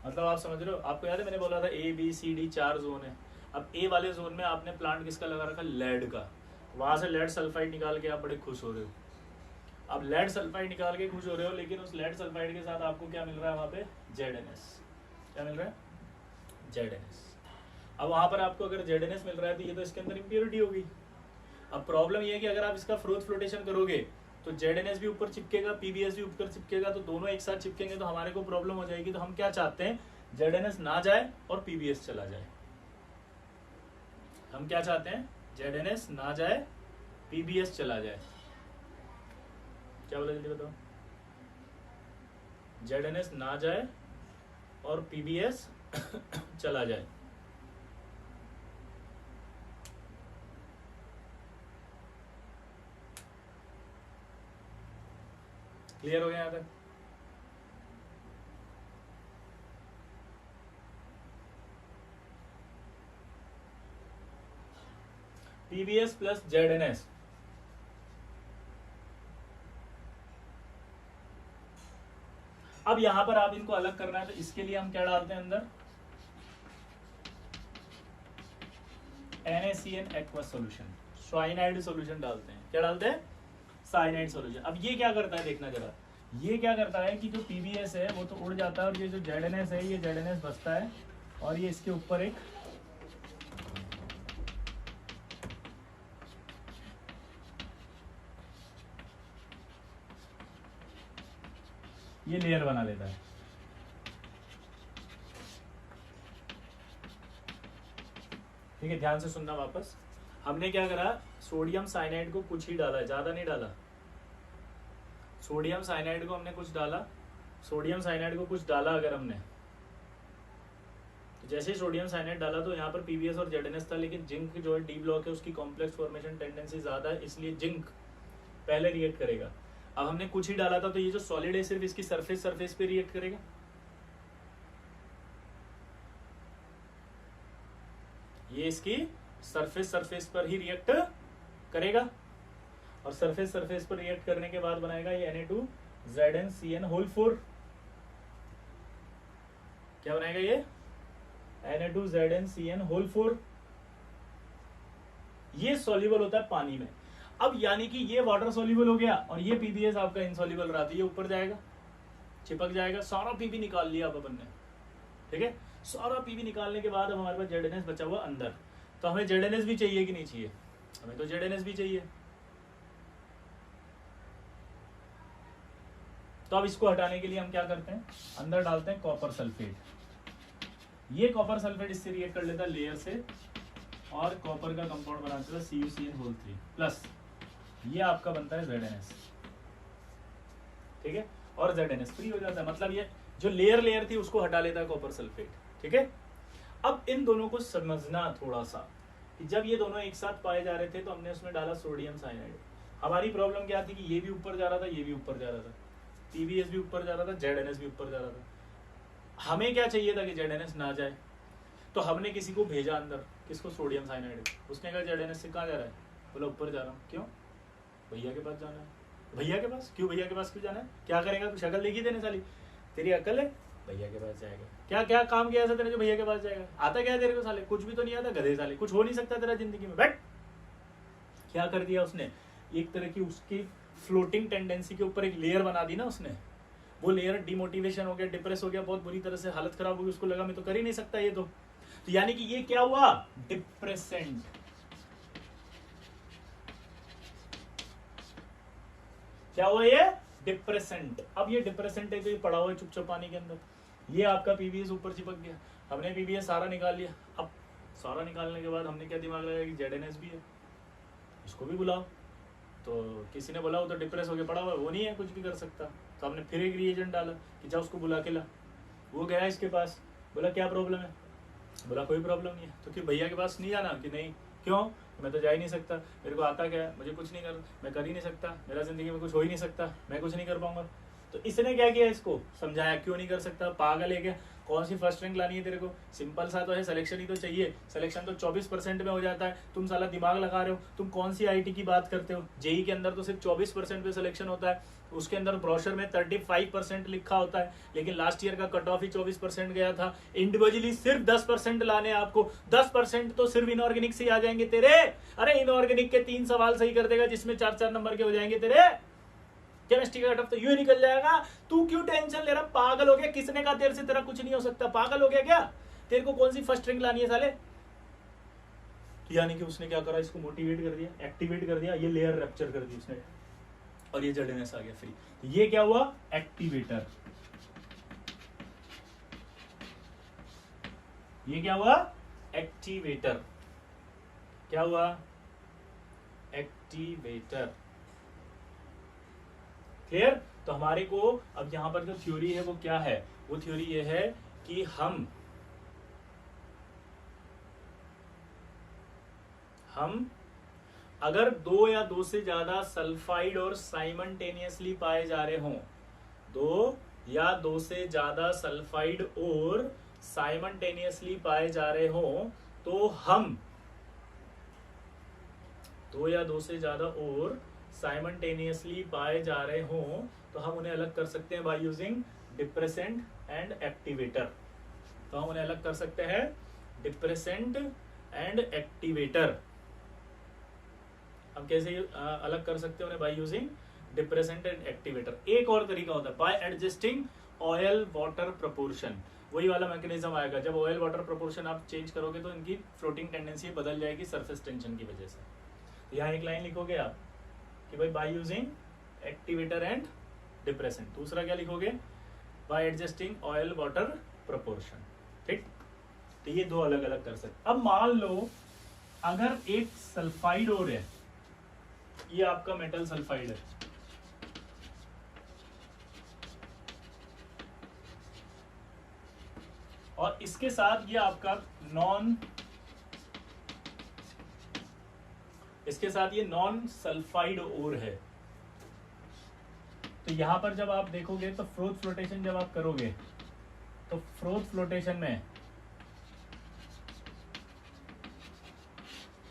मतलब आप समझ रहे हो, आपको याद है मैंने बोला था A B C D 4 zone है। अब ए वाले जोन में आपने प्लांट किसका लगा रखा? लेड का। वहां से लेड सल्फाइड निकाल के आप बड़े खुश हो रहे हो। अब लेड सल्फाइड निकाल के खुश हो रहे हो, लेकिन उस लेड सल्फाइड के साथ आपको क्या मिल रहा है वहां पे? ZNS। क्या मिल रहा है? ZNS। अब वहां पर आपको अगर ZNS मिल रहा है तो ये तो इसके अंदर इंप्योरिटी होगी। अब प्रॉब्लम ये है कि अगर आप इसका फ्रोथ फ्लोटेशन करोगे तो ZNS भी ऊपर चिपकेगा, PBS भी ऊपर चिपकेगा, तो दोनों एक साथ चिपकेंगे तो हमारे को प्रॉब्लम हो जाएगी। तो हम क्या चाहते हैं? ZNS ना जाए और PBS चला जाए। हम क्या चाहते हैं? ZNS ना जाए, PBS चला जाए। क्या बोला जल्दी बताओ? ZNS ना जाए और PBS चला जाए। क्लियर हो गया यहाँ तक? PBS plus ZNS। अब यहां पर आप इनको अलग करना है तो इसके लिए हम क्या डालते हैं अंदर? NaCN aqueous solution, cyanide solution डालते हैं। क्या डालते हैं? Cyanide solution. अब ये क्या करता है देखना जरा, ये क्या करता है कि जो PBS है वो तो उड़ जाता है और ये जो ZNS है ये ZNS बचता है और ये इसके ऊपर एक ये लेयर बना लेता है। ठीक है, ध्यान से सुनना वापस। हमने क्या करा? सोडियम साइनाइड को कुछ ही डाला, ज्यादा नहीं डाला। सोडियम साइनाइड को हमने कुछ डाला, सोडियम साइनाइड को कुछ डाला अगर हमने, तो जैसे ही सोडियम साइनाइड डाला तो यहाँ पर PBS और ZNS था, लेकिन जिंक जो है डी ब्लॉक है उसकी कॉम्प्लेक्स फॉर्मेशन टेंडेंसी ज्यादा है, इसलिए जिंक पहले रिएक्ट करेगा। अब हमने कुछ ही डाला था, तो ये जो सॉलिड है सिर्फ इसकी सरफेस पे रिएक्ट करेगा। ये इसकी सरफेस पर ही रिएक्ट करेगा, और सरफेस पर रिएक्ट करने के बाद बनाएगा ये Na2ZnCn4। क्या बनाएगा ये? Na2ZnCn4। ये सॉल्युबल होता है पानी में। अब यानी कि ये वाटर सॉल्युबल हो गया और ये पीबीएस आपका इनसॉल्युबल रहा, तो ये ऊपर जाएगा, चिपक जाएगा। सारा पीबी निकाल लिया अब अपन ने, ठीक है। सारा पीबी निकालने के बाद अब हमारे पास जेडएनएस बचा हुआ अंदर। तो हमें जेडएनएस भी चाहिए कि नहीं चाहिए? हमें तो जेडएनएस भी चाहिए। तो अब इसको हटाने के लिए हम क्या करते हैं, अंदर डालते हैं कॉपर सल्फेट। ये कॉपर सल्फेट इससे रिएक्ट कर लेता है लेयर से, और कॉपर का कंपाउंड बनाता है CuCN3 प्लस, ये आपका बनता है ZnS, ठीक है। और ZnS फ्री हो जाता है, मतलब ये जो लेयर थी उसको हटा लेता है कॉपर सल्फेट, ठीक है। अब इन दोनों को समझना थोड़ा सा, कि जब ये दोनों एक साथ पाए जा रहे थे तो हमने उसमें डाला सोडियम साइनाइड। हमारी प्रॉब्लम क्या थी कि ये भी ऊपर जा रहा था, ये भी ऊपर जा रहा था, PbS भी ऊपर जा रहा था, ZnS भी ऊपर जा रहा था। हमें क्या चाहिए था कि ZnS ना जाए, तो हमने किसी को भेजा अंदर, किसको? Sodium cyanide. उसने कहा ZnS से कहाँ जा रहा है? बोला ऊपर जा रहा हूँ। क्यों? भैया के पास जाना है। भैया के पास क्यों? भैया के पास क्यों जाना है? क्या करेगा? तू शक्ल देखी देने साली, तेरी अक्ल है? भैया के पास जाएगा। क्या क्या काम किया ऐसा तेरे जो भैया के पास जाएगा? आता क्या है तेरे को साले? कुछ भी तो नहीं आता, गधे साले। कुछ हो नहीं सकता तेरा जिंदगी में, बैठ। क्या कर दिया उसने? एक तरह की उसकी फ्लोटिंग टेंडेंसी के ऊपर एक लेयर बना दी ना उसने। वो लेयर डिमोटिवेशन हो गया, डिप्रेस हो गया, बहुत बुरी तरह से हालत खराब हो गई। उसको लगा मैं तो कर ही नहीं सकता ये तो यानी कि ये क्या हुआ? डिप्रेसेंट। क्या हुआ ये? डिप्रेसेंट। अब ये डिप्रेसेंट है तो ये पड़ा हुआ है चुपचाप पानी के अंदर। ये आपका पीबीएस ऊपर चिपक गया। हमने पीबीएस सारा निकाल लिया। अब सारा निकालने के बाद हमने क्या दिमाग लगाया कि ZnS भी है, इसको भी बुलाओ। तो किसी ने बोला वो तो डिप्रेस होके पड़ा हुआ है, वो नहीं है कुछ भी कर सकता। तो हमने फिर एक रिएजेंट डाला कि जा उसको बुला के ला। वो गया इसके पास, बोला क्या प्रॉब्लम है? बोला कोई प्रॉब्लम नहीं है। तो कि भैया के पास नहीं जाना? कि नहीं। क्यों? मैं तो जा ही नहीं सकता, मेरे को आता क्या है, मुझे कुछ नहीं कर, मैं कर ही नहीं सकता, मेरा जिंदगी में कुछ हो ही नहीं सकता, मैं कुछ नहीं कर पाऊंगा। तो इसने क्या किया? इसको समझाया क्यों नहीं कर सकता, पागल है क्या? कौन सी फर्स्ट रैंक लानी है तेरे को? सिंपल सा तो है, सिलेक्शन ही तो चाहिए। सिलेक्शन तो 24% में हो जाता है। तुम साला दिमाग लगा रहे हो। तुम कौन सी आईटी की बात करते हो? जेई के अंदर तो सिर्फ 24% पे सिलेक्शन होता है। उसके अंदर ब्रोशर में 35% लिखा होता है, लेकिन लास्ट ईयर का कट ऑफ ही 24% गया था। इंडिविजुअली सिर्फ 10% लाने आपको। 10% तो सिर्फ इनऑर्गेनिक से आ जाएंगे तेरे। अरे इनऑर्गेनिक के 3 सवाल सही कर देगा, जिसमें 4-4 नंबर के हो जाएंगे तेरे। केमिस्ट्री का कट ऑफ तो यूं निकल जाएगा। तू क्यों टेंशन ले रहा? पागल हो गया? किसने कहा तेरे से तेरा कुछ नहीं हो सकता? पागल हो गया क्या? तेरे को कौन सी फर्स्ट रैंक लानी है साले? यानी कि उसने क्या करा? इसको मोटिवेट कर दिया, एक्टिवेट कर दिया, ये लेयर रैप्चर कर दी उसने, और ये ZnS आ गया फ्री। तो ये क्या हुआ? एक्टिवेटर। ये क्या हुआ? एक्टिवेटर। क्या हुआ? एक्टिवेटर। क्लियर? तो हमारे को अब यहां पर जो थ्योरी है वो क्या है? वो थ्योरी ये है कि हम अगर 2 या 2 से ज्यादा सल्फाइड और साइमल्टेनियसली पाए जा रहे हों, 2 या 2 से ज्यादा सल्फाइड और साइमल्टेनियसली पाए जा रहे हों, तो हम 2 या 2 से ज्यादा और साइमल्टेनियसली पाए जा रहे हों, तो हम उन्हें अलग कर सकते हैं by using depressant and activator. तो हम उन्हें अलग कर सकते हैं डिप्रेसेंट एंड एक्टिवेटर। हम कैसे अलग कर सकते हैं उन्हें? By using depressant and activator. एक और तरीका होता है bye adjusting oil water proportion. वही वाला मैकेनिज्म आएगा, जब ऑयल वाटर प्रोपोर्शन आप चेंज करोगे तो इनकी फ्लोटिंग टेंडेंसी बदल जाएगी सरफेस टेंशन की वजह से। तो यहाँ एक लाइन लिखोगे आप कि भाई by using activator and depressant. दूसरा क्या लिखोगे? Bye adjusting oil water proportion. ठीक? तो ये दो अलग अलग कर सकते। अब मान लो अगर एक सल्फाइड और है, ये आपका मेटल सल्फाइड है, और इसके साथ ये आपका नॉन सल्फाइड ओर है। तो यहाँ पर जब आप देखोगे तो फ्रोथ फ्लोटेशन जब आप करोगे तो फ्रोथ फ्लोटेशन में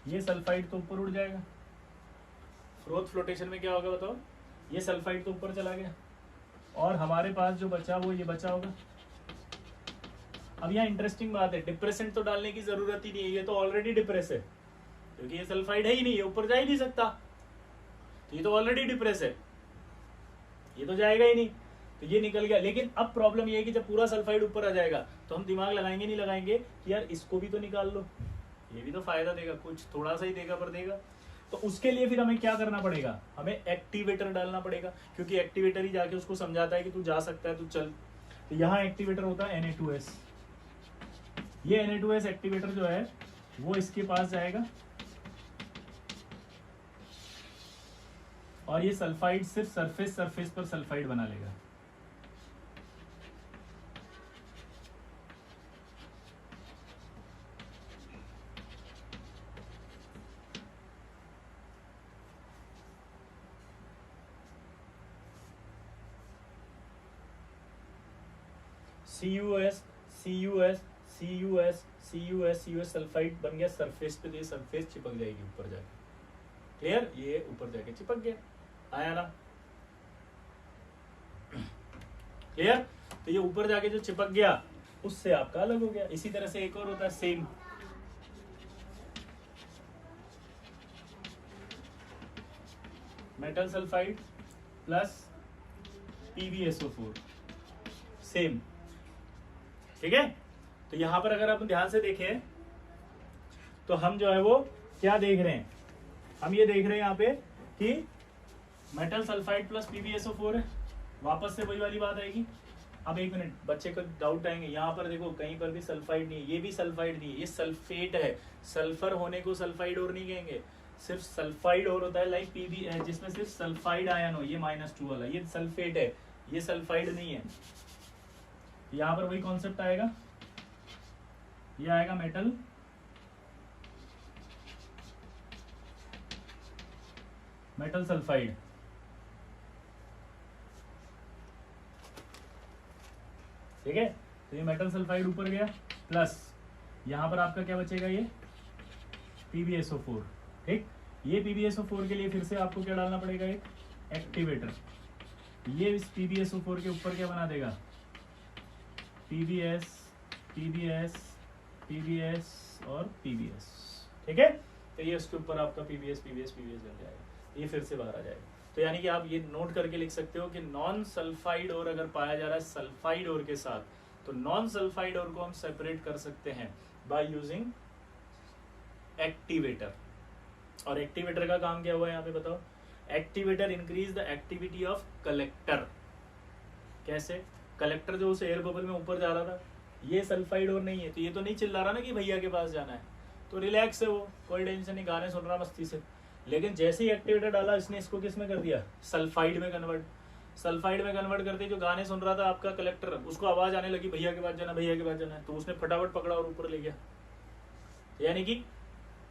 ये सल्फाइड तो ऊपर उड़ जाएगा। फ्रोथ फ्लोटेशन में क्या होगा बताओ, ये सल्फाइड तो ऊपर चला गया और हमारे पास जो बचा वो ये बचा होगा। अब यहाँ इंटरेस्टिंग बात है, डिप्रेसेंट तो डालने की जरूरत ही नहीं है, ये तो ऑलरेडी डिप्रेस है क्योंकि ये सल्फाइड है ही नहीं, ये ऊपर जा ही नहीं सकता, तो ये तो ऑलरेडी डिप्रेस है, ये तो जाएगा ही नहीं, तो ये निकल गया। लेकिन अब प्रॉब्लम ये है कि जब पूरा सल्फाइड ऊपर आ जाएगा तो हम दिमाग लगाएंगे नहीं लगाएंगे कि यार इसको भी तो निकाल लो, ये भी तो फायदा देगा, कुछ थोड़ा सा ही देगा पर देगा। तो उसके लिए फिर हमें क्या करना पड़ेगा, हमें एक्टिवेटर डालना पड़ेगा, क्योंकि एक्टिवेटर ही जाके उसको समझाता है कि तू जा सकता है, तू चल। तो यहाँ एक्टिवेटर होता है Na2S। ये Na2S एक्टिवेटर जो है वो इसके पास जाएगा और ये सल्फाइड सिर्फ सरफेस पर सल्फाइड बना लेगा। CuS सल्फाइड बन गया सरफेस पे, तो ये सरफेस चिपक जाएगी ऊपर जाके। क्लियर, ये ऊपर जाके चिपक गया, आया ना? क्लियर, तो ये ऊपर जाके जो चिपक गया उससे आपका अलग हो गया। इसी तरह से एक और होता है same, metal sulphide plus PbSO4 same, ठीक है। तो यहां पर अगर आप ध्यान से देखें तो हम जो है वो क्या देख रहे हैं, हम ये देख रहे हैं यहाँ पे कि मेटल सल्फाइड प्लस PbSO4 है। वापस से वही वाली बात आएगी। अब एक मिनट, बच्चे को डाउट आएंगे, यहाँ पर देखो कहीं पर भी सल्फाइड नहीं है, ये भी सल्फाइड नहीं है, ये सल्फेट है। सल्फर होने को सल्फाइड और नहीं कहेंगे, सिर्फ सल्फाइड और होता है, लाइक Pb है जिसमें सिर्फ सल्फाइड आयन हो, ये -2 वाला, ये सल्फेट है, ये सल्फाइड नहीं है। यहाँ पर वही कॉन्सेप्ट आएगा, ये आएगा मेटल सल्फाइड, ठीक है। तो ये मेटल सल्फाइड ऊपर गया प्लस यहां पर आपका क्या बचेगा, ये PbSO4, ठीक। ये PbSO4 के लिए फिर से आपको क्या डालना पड़ेगा, एक एक्टिवेटर। ये इस PbSO4 के ऊपर क्या बना देगा, PbS और PbS, ठीक है। तो ये उसके ऊपर आपका PbS बन जाएगा, ये फिर से बाहर आ जाएगा। तो यानी कि आप ये नोट करके लिख सकते हो कि नॉन सल्फाइड और अगर पाया जा रहा है सल्फाइड और के साथ, तो नॉन सल्फाइड और को हम सेपरेट कर सकते हैं बाय यूजिंग एक्टिवेटर। और एक्टिवेटर का काम क्या हुआ है यहाँ पे बताओ, activator increase the activity of collector. कैसे, कलेक्टर जो उस एयर बबल में ऊपर जा रहा था, ये सल्फाइड और नहीं है, तो ये तो नहीं चिल्ला रहा ना कि भैया के पास जाना है, तो रिलैक्स है वो, कोई टेंशन नहीं, गाने सुन रहा मस्ती से। लेकिन जैसे ही एक्टिवेटर डाला इसने इसको किस में कर दिया, सल्फाइड में कन्वर्ट। सल्फाइड में कन्वर्ट करते जो गाने सुन रहा था आपका कलेक्टर, उसको आवाज आने लगी भैया के पास जाना, भैया के पास जाना है, तो उसने फटाफट पकड़ा और ऊपर ले गया। यानी कि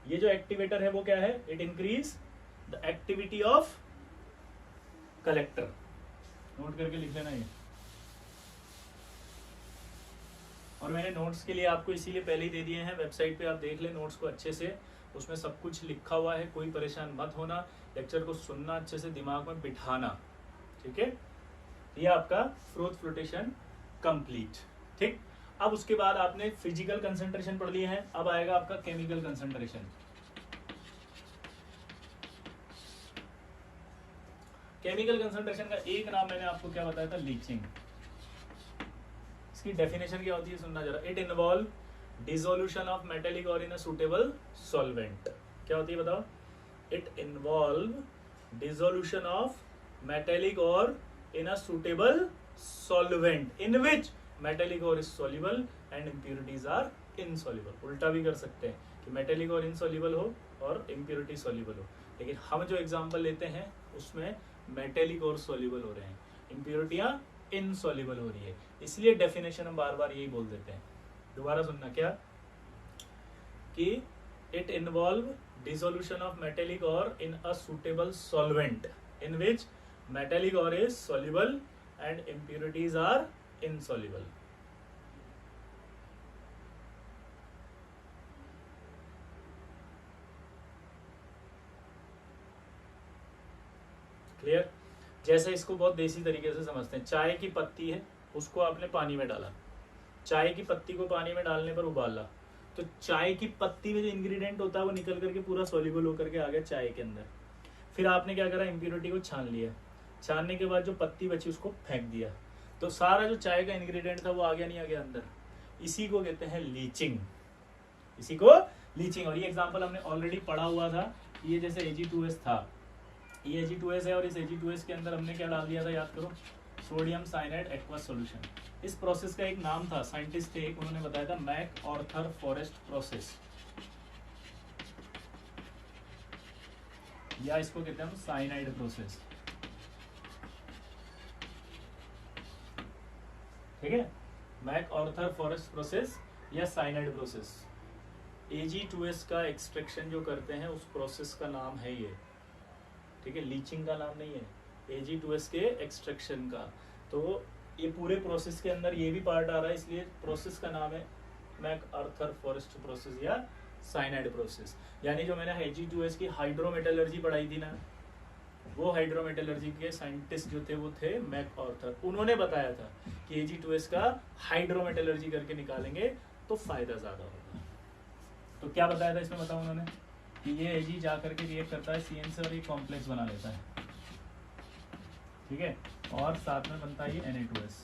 ये जो एक्टिवेटर है वो क्या है, it increase the activity of collector. Note करके लिख लेना ये। और मैंने नोट्स के लिए आपको इसीलिए पहले ही दे दिए हैं, वेबसाइट पे आप देख ले नोट्स को अच्छे से, उसमें सब कुछ लिखा हुआ है, कोई परेशान मत होना, लेक्चर को सुनना अच्छे से, दिमाग में बिठाना, ठीक है। ये आपका फ्रोथ फ्लोटेशन कंप्लीट, ठीक। अब उसके बाद आपने फिजिकल कंसंट्रेशन पढ़ लिए हैं, अब आएगा आपका केमिकल कंसंट्रेशन। केमिकल कंसंट्रेशन का एक नाम मैंने आपको क्या बताया था, लीचिंग। इसकी डेफिनेशन क्या होती है सुनना जरा, it involve dissolution of metallic ore in a suitable solvent. क्या होती है बताओ, it involve dissolution of metallic ore in a suitable solvent in which metallic ore is soluble and impurities are insoluble. उल्टा भी कर सकते हैं कि मेटेलिक और इनसॉल्युबल हो और इम्प्यूरिटी सॉल्युबल हो, लेकिन हम जो एग्जांपल लेते हैं उसमें मेटेलिक और सॉल्युबल हो रहे हैं, इम्प्यूरिटियां इनसॉल्युबल हो रही है, इसलिए डेफिनेशन हम बार बार यही बोल देते हैं। दोबारा सुनना, क्या कि it involve dissolution of metallic ore in a suitable solvent in which metallic ore is soluble and impurities are insoluble. Clear? जैसे इसको बहुत देसी तरीके से समझते हैं, चाय की पत्ती है, उसको आपने पानी में डाला, चाय की पत्ती को पानी में डालने पर उबाला, तो चाय की पत्ती में जो इंग्रेडिएंट होता है वो निकल करके पूरा सॉल्युबल होकर के आ गया चाय के अंदर। फिर आपने क्या करा, इम्प्योरिटी को छान लिया, छानने के बाद जो पत्ती बची उसको फेंक दिया, तो सारा जो चाय का इंग्रेडिएंट था वो आ गया नहीं आ गया अंदर। इसी को कहते हैं लीचिंग, इसी को लीचिंग। और ये एग्जांपल हमने ऑलरेडी पढ़ा हुआ था। ये जैसे Ag2S था, ये Ag2S है, और इस Ag2S के अंदर हमने क्या डाल दिया था, याद करो, सोडियम साइनाइड एक्वस सॉल्यूशन। इस प्रोसेस का एक नाम था, साइंटिस्ट थे एक, उन्होंने बताया था मैक ऑर्थर फॉरेस्ट प्रोसेस, या इसको कहते हैं हम साइनाइड प्रोसेस। ठीक है, मैक ऑर्थर फॉरेस्ट प्रोसेस या साइनाइड प्रोसेस। Ag2S का एक्सट्रैक्शन जो करते हैं उस प्रोसेस का नाम है ये। ठीक है, लीचिंग का नाम नहीं है, Ag2S के एक्सट्रैक्शन का। तो ये पूरे प्रोसेस के अंदर ये भी पार्ट आ रहा है, इसलिए प्रोसेस का नाम है मैक आर्थर फॉरेस्ट प्रोसेस या साइनाइड प्रोसेस। यानी जो मैंने Ag2S की हाइड्रोमेटलर्जी पढ़ाई थी ना, वो हाइड्रोमेटलर्जी के साइंटिस्ट जो थे वो थे मैक आर्थर। उन्होंने बताया था कि Ag2S का हाइड्रोमेटलर्जी करके निकालेंगे तो फायदा ज्यादा होगा। तो क्या बताया था इसमें, बताओ उन्होंने, कि ये Ag जा करके रिएक्ट करता है CN से और ये कॉम्प्लेक्स बना लेता है। ठीक है, और साथ में बनता है ये Na2S,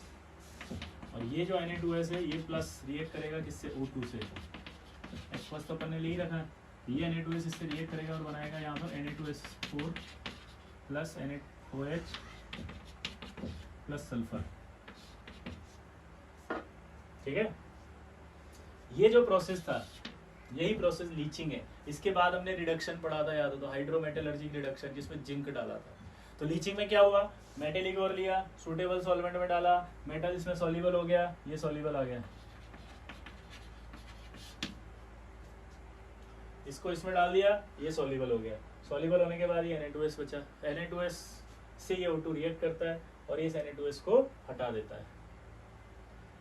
और ये जो Na2S है ये प्लस रिएक्ट करेगा किससे, O2 से। एक्वस तो अपन ने ले ही रखा है, ये Na2S इससे रिएक्ट करेगा और बनाएगा यहाँ पर Na2S4 plus NaOH plus sulphur. ठीक है, ये जो प्रोसेस था यही प्रोसेस लीचिंग है। इसके बाद हमने रिडक्शन पढ़ा था, याद हो तो, हाइड्रोमेटलर्जिक रिडक्शन, जिसमें जिंक डाला था। तो लीचिंग में क्या हुआ, मेटेलिक और लिया, सूटेबल सॉल्वेंट में डाला, मेटल इसमें सॉल्युबल हो गया, ये सॉल्युबल आ गया, इसको इसमें डाल दिया, ये सॉल्युबल हो गया। सॉल्युबल होने के बाद ये Na2S बचा, Na2S से ये O2 रिएक्ट करता है और इस Na2S को हटा देता है,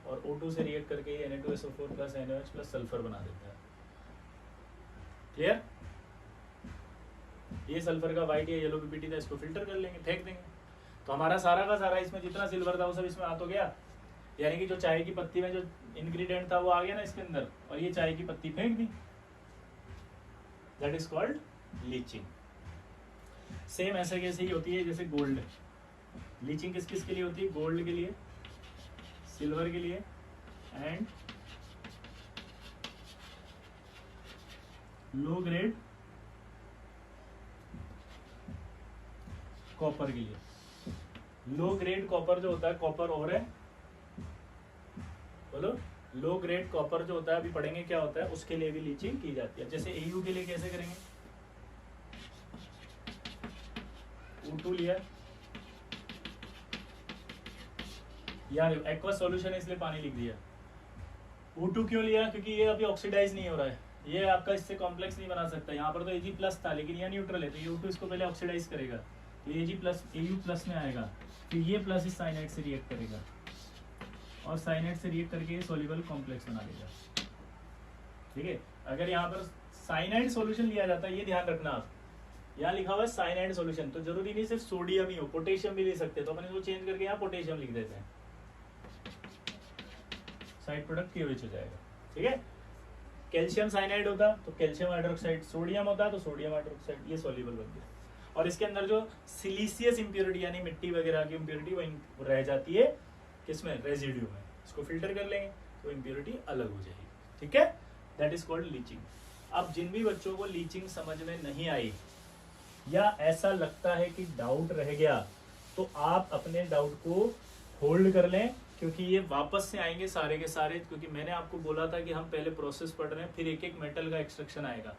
और O2 से रिएक्ट करके ये Na2SO4 plus NaOH plus sulphur बना देता है। क्लियर? ये सल्फर का व्हाइट या येलो पीपीटी था, इसको फिल्टर कर लेंगे, फेंक देंगे, तो हमारा सारा का सारा इसमें जितना सिल्वर था वो सब इसमें आ तो गया। यानी कि जो चाय की पत्ती में जो इंग्रेडिएंट था वो आ गया ना इसके अंदर, और ये चाय की पत्ती फेंक दी। That is called leaching. Same ऐसे कैसे ही होती है जैसे गोल्ड। लीचिंग किस किस के लिए होती है, गोल्ड के लिए, सिल्वर के लिए एंड लो ग्रेड कॉपर के लिए। लो ग्रेड कॉपर जो होता है, कॉपर और है, बोलो, लो ग्रेड कॉपर जो होता है, अभी पढ़ेंगे क्या होता है, उसके लिए भी लीचिंग की जाती है। जैसे Au के लिए कैसे करेंगे, O2 लिया, यार एक्वा सॉल्यूशन है इसलिए पानी लिख दिया। O2 क्यों लिया, क्योंकि ये अभी ऑक्सीडाइज नहीं हो रहा है, ये आपका इससे कॉम्प्लेक्स नहीं बना सकता। यहाँ पर तो Ag प्लस था लेकिन यहाँ न्यूट्रल है, तो ये O2 इसको पहले ऑक्सीडाइज करेगा, तो Ag प्लस Au प्लस में आएगा, फिर ये प्लस इस साइनाइड से रिएक्ट करेगा और साइनाइड से रिएक्ट करके ये सॉल्युबल कॉम्प्लेक्स बना लेगा। ठीक है, अगर यहाँ पर साइनाइड सॉल्यूशन लिया जाता है, ये ध्यान रखना आप, यहाँ लिखा हुआ है साइनाइड सॉल्यूशन, तो जरूरी नहीं सिर्फ सोडियम ही हो, पोटेशियम भी ले सकते हैं, तो अपन इसको चेंज करके यहाँ पोटेशियम लिख देते हैं, साइड प्रोडक्ट KOH हो जाएगा। ठीक है, कैल्शियम साइनाइड होता तो कैल्शियम हाइड्रोक्साइड, सोडियम होता तो सोडियम हाइड्रोक्साइड, ये सॉल्युबल बन गया। और इसके अंदर जो सिलिशियस इंप्योरिटी यानी मिट्टी वगैरह की इंप्योरिटी वो रह जाती है किसमें, रेजिड्यू में, इसको फिल्टर कर लेंगे तो इंप्योरिटी अलग हो जाएगी। ठीक है, दैट इज कॉल्ड लीचिंग। अब जिन भी बच्चों को लीचिंग समझ में नहीं आई या ऐसा लगता है कि डाउट रह गया, तो आप अपने डाउट को होल्ड कर लें, क्योंकि ये वापस से आएंगे सारे के सारे, क्योंकि मैंने आपको बोला था कि हम पहले प्रोसेस पढ़ रहे हैं, फिर एक एक मेटल का एक्सट्रैक्शन आएगा।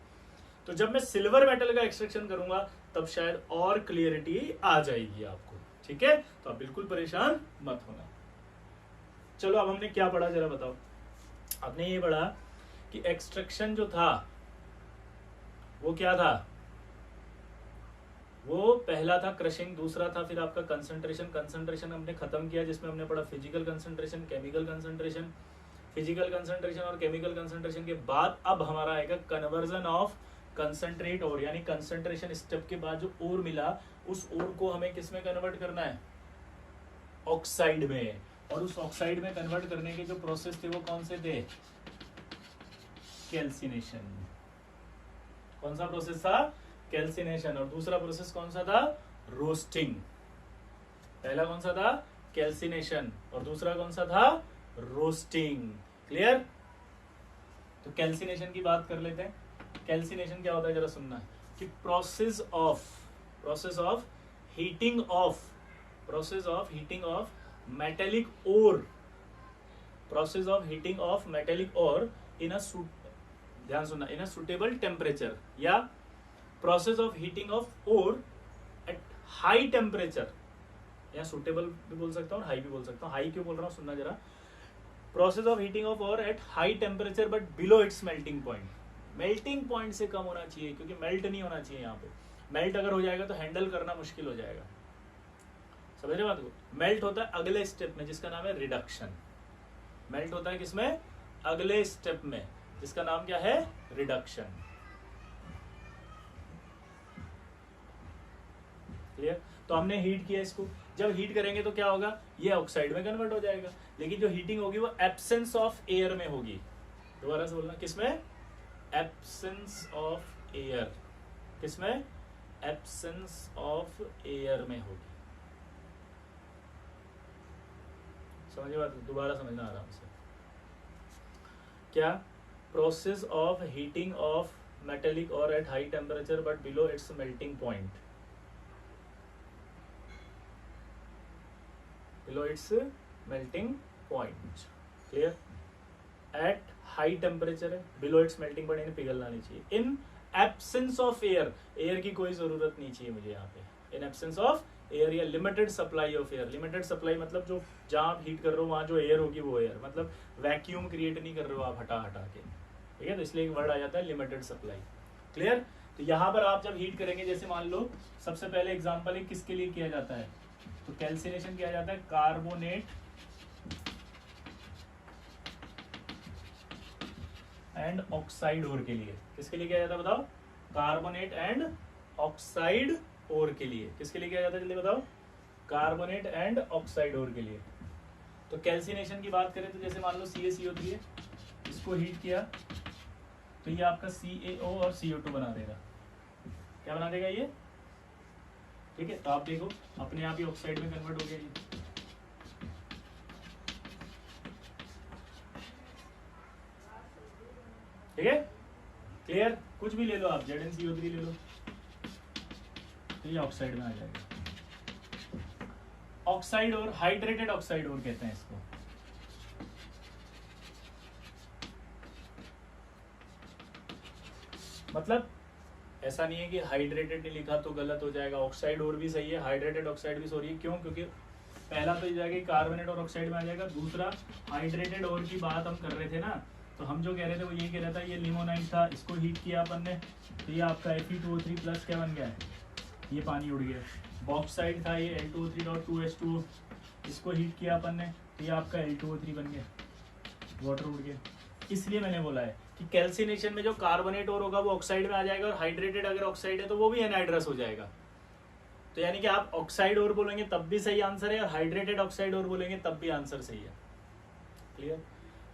तो जब मैं सिल्वर मेटल का एक्सट्रैक्शन करूंगा तब शायद और क्लियरिटी आ जाएगी आपको। ठीक है, तो आप बिल्कुल परेशान मत होना। चलो अब हमने क्या पढ़ा जरा बताओ। आपने ये पढ़ा कि एक्सट्रैक्शन जो था वो क्या था, वो पहला था क्रशिंग, दूसरा था फिर आपका कंसंट्रेशन। कंसंट्रेशन हमने खत्म किया जिसमें हमने पढ़ा physical concentration, chemical concentration. Physical concentration और केमिकल कंसंट्रेशन के बाद अब हमारा आएगा कन्वर्जन ऑफ कंसंट्रेट और, यानी कंसंट्रेशन स्टेप के बाद जो ओर मिला उस ओर को हमें किस में कन्वर्ट करना है, ऑक्साइड में। और उस ऑक्साइड में कन्वर्ट करने के जो प्रोसेस थे वो कौन से थे, कैल्सिनेशन। कौन सा प्रोसेस था, कैल्सिनेशन। और दूसरा प्रोसेस कौन सा था, रोस्टिंग। पहला कौन सा था, कैल्सिनेशन, और दूसरा कौन सा था, रोस्टिंग। क्लियर। तो कैल्सिनेशन की बात कर लेते हैं। कैल्सिनेशन क्या होता है जरा सुनना है कि process of heating of metallic ore, process of heating of metallic ore in a, ध्यान सुनना, इन अ सुटेबल टेम्परेचर, या process of heating of ore at high temperature, या सुटेबल भी बोल सकता हूँ, हाई भी बोल सकता हूँ। हाई क्यों बोल रहा हूँ सुनना जरा। Process of heating of ore at high temperature but below its melting point. Melting point से कम होना चाहिए, क्योंकि मेल्ट नहीं होना चाहिए यहाँ पे। मेल्ट अगर हो जाएगा तो हैंडल करना मुश्किल हो जाएगा। समझ रहे बात को। मेल्ट होता है अगले स्टेप में जिसका नाम है रिडक्शन। मेल्ट होता है किसमें, अगले स्टेप में, जिसका नाम क्या है, रिडक्शन। क्लियर। तो हमने हीट किया इसको, जब हीट करेंगे तो क्या होगा, ये ऑक्साइड में कन्वर्ट हो जाएगा। लेकिन जो हीटिंग होगी वो एब्सेंस ऑफ एयर में होगी। दोबारा से बोलना, किसमें, एब्सेंस ऑफ एयर। किसमें, एब्सेंस ऑफ एयर में होगी। समझिए बात, दोबारा समझना आराम से। क्या, process of heating of metallic ore at high temperature but below its melting point, below its melting point. Clear. At high temperature है, बिलो इट्स मेल्टिंग पॉइंट, इन्हें पिघलना नहीं चाहिए। In absence of air, air की कोई जरूरत नहीं चाहिए मुझे यहाँ पे। इन एब्सेंस ऑफ एयर या limited supply of air. Limited supply मतलब जो जहां आप हीट कर रहे हो वहां जो एयर होगी वो एयर, मतलब वैक्यूम क्रिएट नहीं कर रहे हो आप हटा के। ठीक है, तो इसलिए एक वर्ड आ जाता है लिमिटेड सप्लाई। क्लियर। तो यहाँ पर आप जब हीट करेंगे, जैसे मान लो सबसे पहले एग्जाम्पल है किसके लिए किया जाता है, तो कैल्सिनेशन किया जाता है कार्बोनेट एंड ऑक्साइड ओर के लिए। किसके लिए किया जाता है बताओ, कार्बोनेट एंड ऑक्साइड ओर के लिए। किसके लिए किया जाता है जल्दी बताओ, कार्बोनेट एंड ऑक्साइड ओर के लिए। तो कैल्सिनेशन की बात करें तो जैसे मान लो CaCO3 है, इसको हीट किया तो ये आपका CaO और CO2 बना देगा। क्या बना देगा ये, ठीक है। तो आप देखो अपने आप ही ऑक्साइड में कन्वर्ट हो गया ये। ठीक है, क्लियर। कुछ भी ले लो आप, ZnCO3 ले लो तो ये ऑक्साइड में आ जाएगा। ऑक्साइड और हाइड्रेटेड ऑक्साइड और कहते हैं इसको। मतलब ऐसा नहीं है कि हाइड्रेटेड नहीं लिखा तो गलत हो जाएगा, ऑक्साइड और भी सही है, हाइड्रेटेड ऑक्साइड भी सही है। क्यों, क्योंकि पहला तो ये जाएगा कार्बोनेट और ऑक्साइड में आ जाएगा, दूसरा हाइड्रेटेड और की बात हम कर रहे थे ना, तो हम जो कह रहे थे वो ये कह रहा था ये लिमोनाइट था, इसको हीट किया अपन ने तो ये आपका Fe2O3 प्लस क्या बन गया है, ये पानी उड़ गया। बॉक्साइड था ये L2O3.2H2O, इसको हीट किया अपन ने तो ये आपका L2O3 बन गया, वाटर उड़ गया। इसलिए मैंने बोला है कि कैल्सिनेशन में जो कार्बोनेट और होगा वो ऑक्साइड में आ जाएगा, और हाइड्रेटेड अगर ऑक्साइड है तो वो भी एनहाइड्रस हो जाएगा। तो यानी कि आप ऑक्साइड और बोलेंगे तब भी सही आंसर है, और हाइड्रेटेड ऑक्साइड और बोलेंगे तब भी आंसर सही है। क्लियर।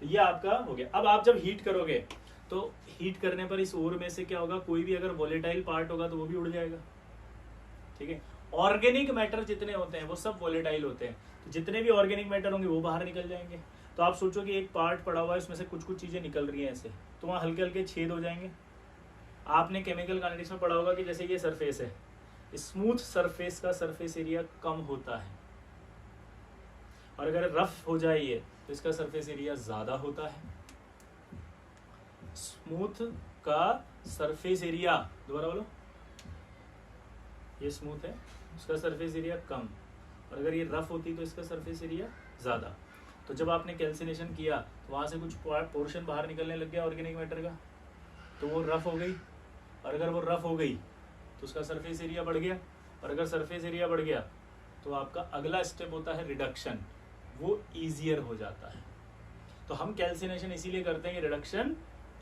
तो ये आपका हो गया। अब आप जब हीट करोगे तो हीट करने पर इस ओर में से क्या होगा, कोई भी अगर वोलेटाइल पार्ट होगा तो वो भी उड़ जाएगा। ठीक है। ऑर्गेनिक मैटर जितने होते हैं वो सब वोलेटाइल होते हैं, तो जितने भी ऑर्गेनिक मैटर होंगे वो बाहर निकल जाएंगे। तो आप सोचो कि एक पार्ट पड़ा हुआ है, उसमें से कुछ कुछ चीजें निकल रही हैं ऐसे, तो वहाँ हल्के हल्के छेद हो जाएंगे। आपने केमिकल काइनेटिक्स में पढ़ा होगा कि जैसे ये सरफेस है, स्मूथ सरफेस का सरफेस एरिया कम होता है, और अगर रफ हो जाए ये तो इसका सरफेस एरिया ज्यादा होता है। स्मूथ का सरफेस एरिया, दोबारा बोलो, ये स्मूथ है उसका सरफेस एरिया कम, और अगर ये रफ होती तो इसका सरफेस एरिया ज्यादा। तो जब आपने कैल्सिनेशन किया तो वहां से कुछ पोर्शन बाहर निकलने लग गया ऑर्गेनिक मैटर का, तो वो रफ हो गई, और अगर वो रफ हो गई तो उसका सरफेस एरिया बढ़ गया, और अगर सरफेस एरिया बढ़ गया तो आपका अगला स्टेप होता है रिडक्शन, वो ईजियर हो जाता है। तो हम कैल्सिनेशन इसीलिए करते हैं कि रिडक्शन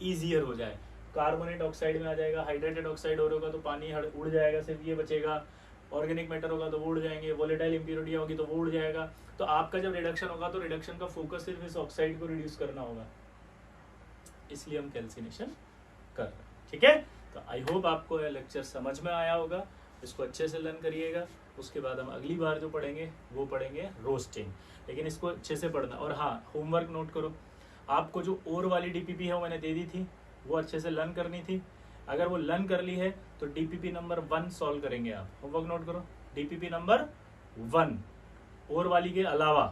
ईजियर हो जाए। कार्बोनेट ऑक्साइड में आ जाएगा, हाइड्रेटेड ऑक्साइड और होगा तो पानी उड़ जाएगा, सिर्फ ये बचेगा। ऑर्गेनिक मैटर होगा तो वो उड़ जाएंगे, वोलेटाइल इंप्योरिटी होगी तो वो उड़ जाएगा। तो आपका जब रिडक्शन होगा तो रिडक्शन का फोकस सिर्फ इस ऑक्साइड को रिड्यूस करना होगा, इसलिए हम कैल्सिनेशन कर रहे हैं। ठीक है, तो आई होप आपको यह लेक्चर समझ में आया होगा, इसको अच्छे से लर्न करिएगा। उसके बाद हम अगली बार जो पढ़ेंगे वो पढ़ेंगे रोस्टिंग, लेकिन इसको अच्छे से पढ़ना। और हाँ, होमवर्क नोट करो, आपको जो और वाली डीपीपी है वो मैंने दे दी थी, वो अच्छे से लर्न करनी थी। अगर वो लर्न कर ली है तो डीपीपी नंबर 1 सॉल्व करेंगे आप। होमवर्क नोट करो, डीपीपी नंबर 1 और वाली के अलावा,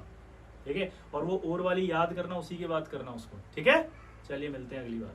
ठीक है। और वो और वाली याद करना, उसी के बाद करना उसको, ठीक है। चलिए मिलते हैं अगली बार।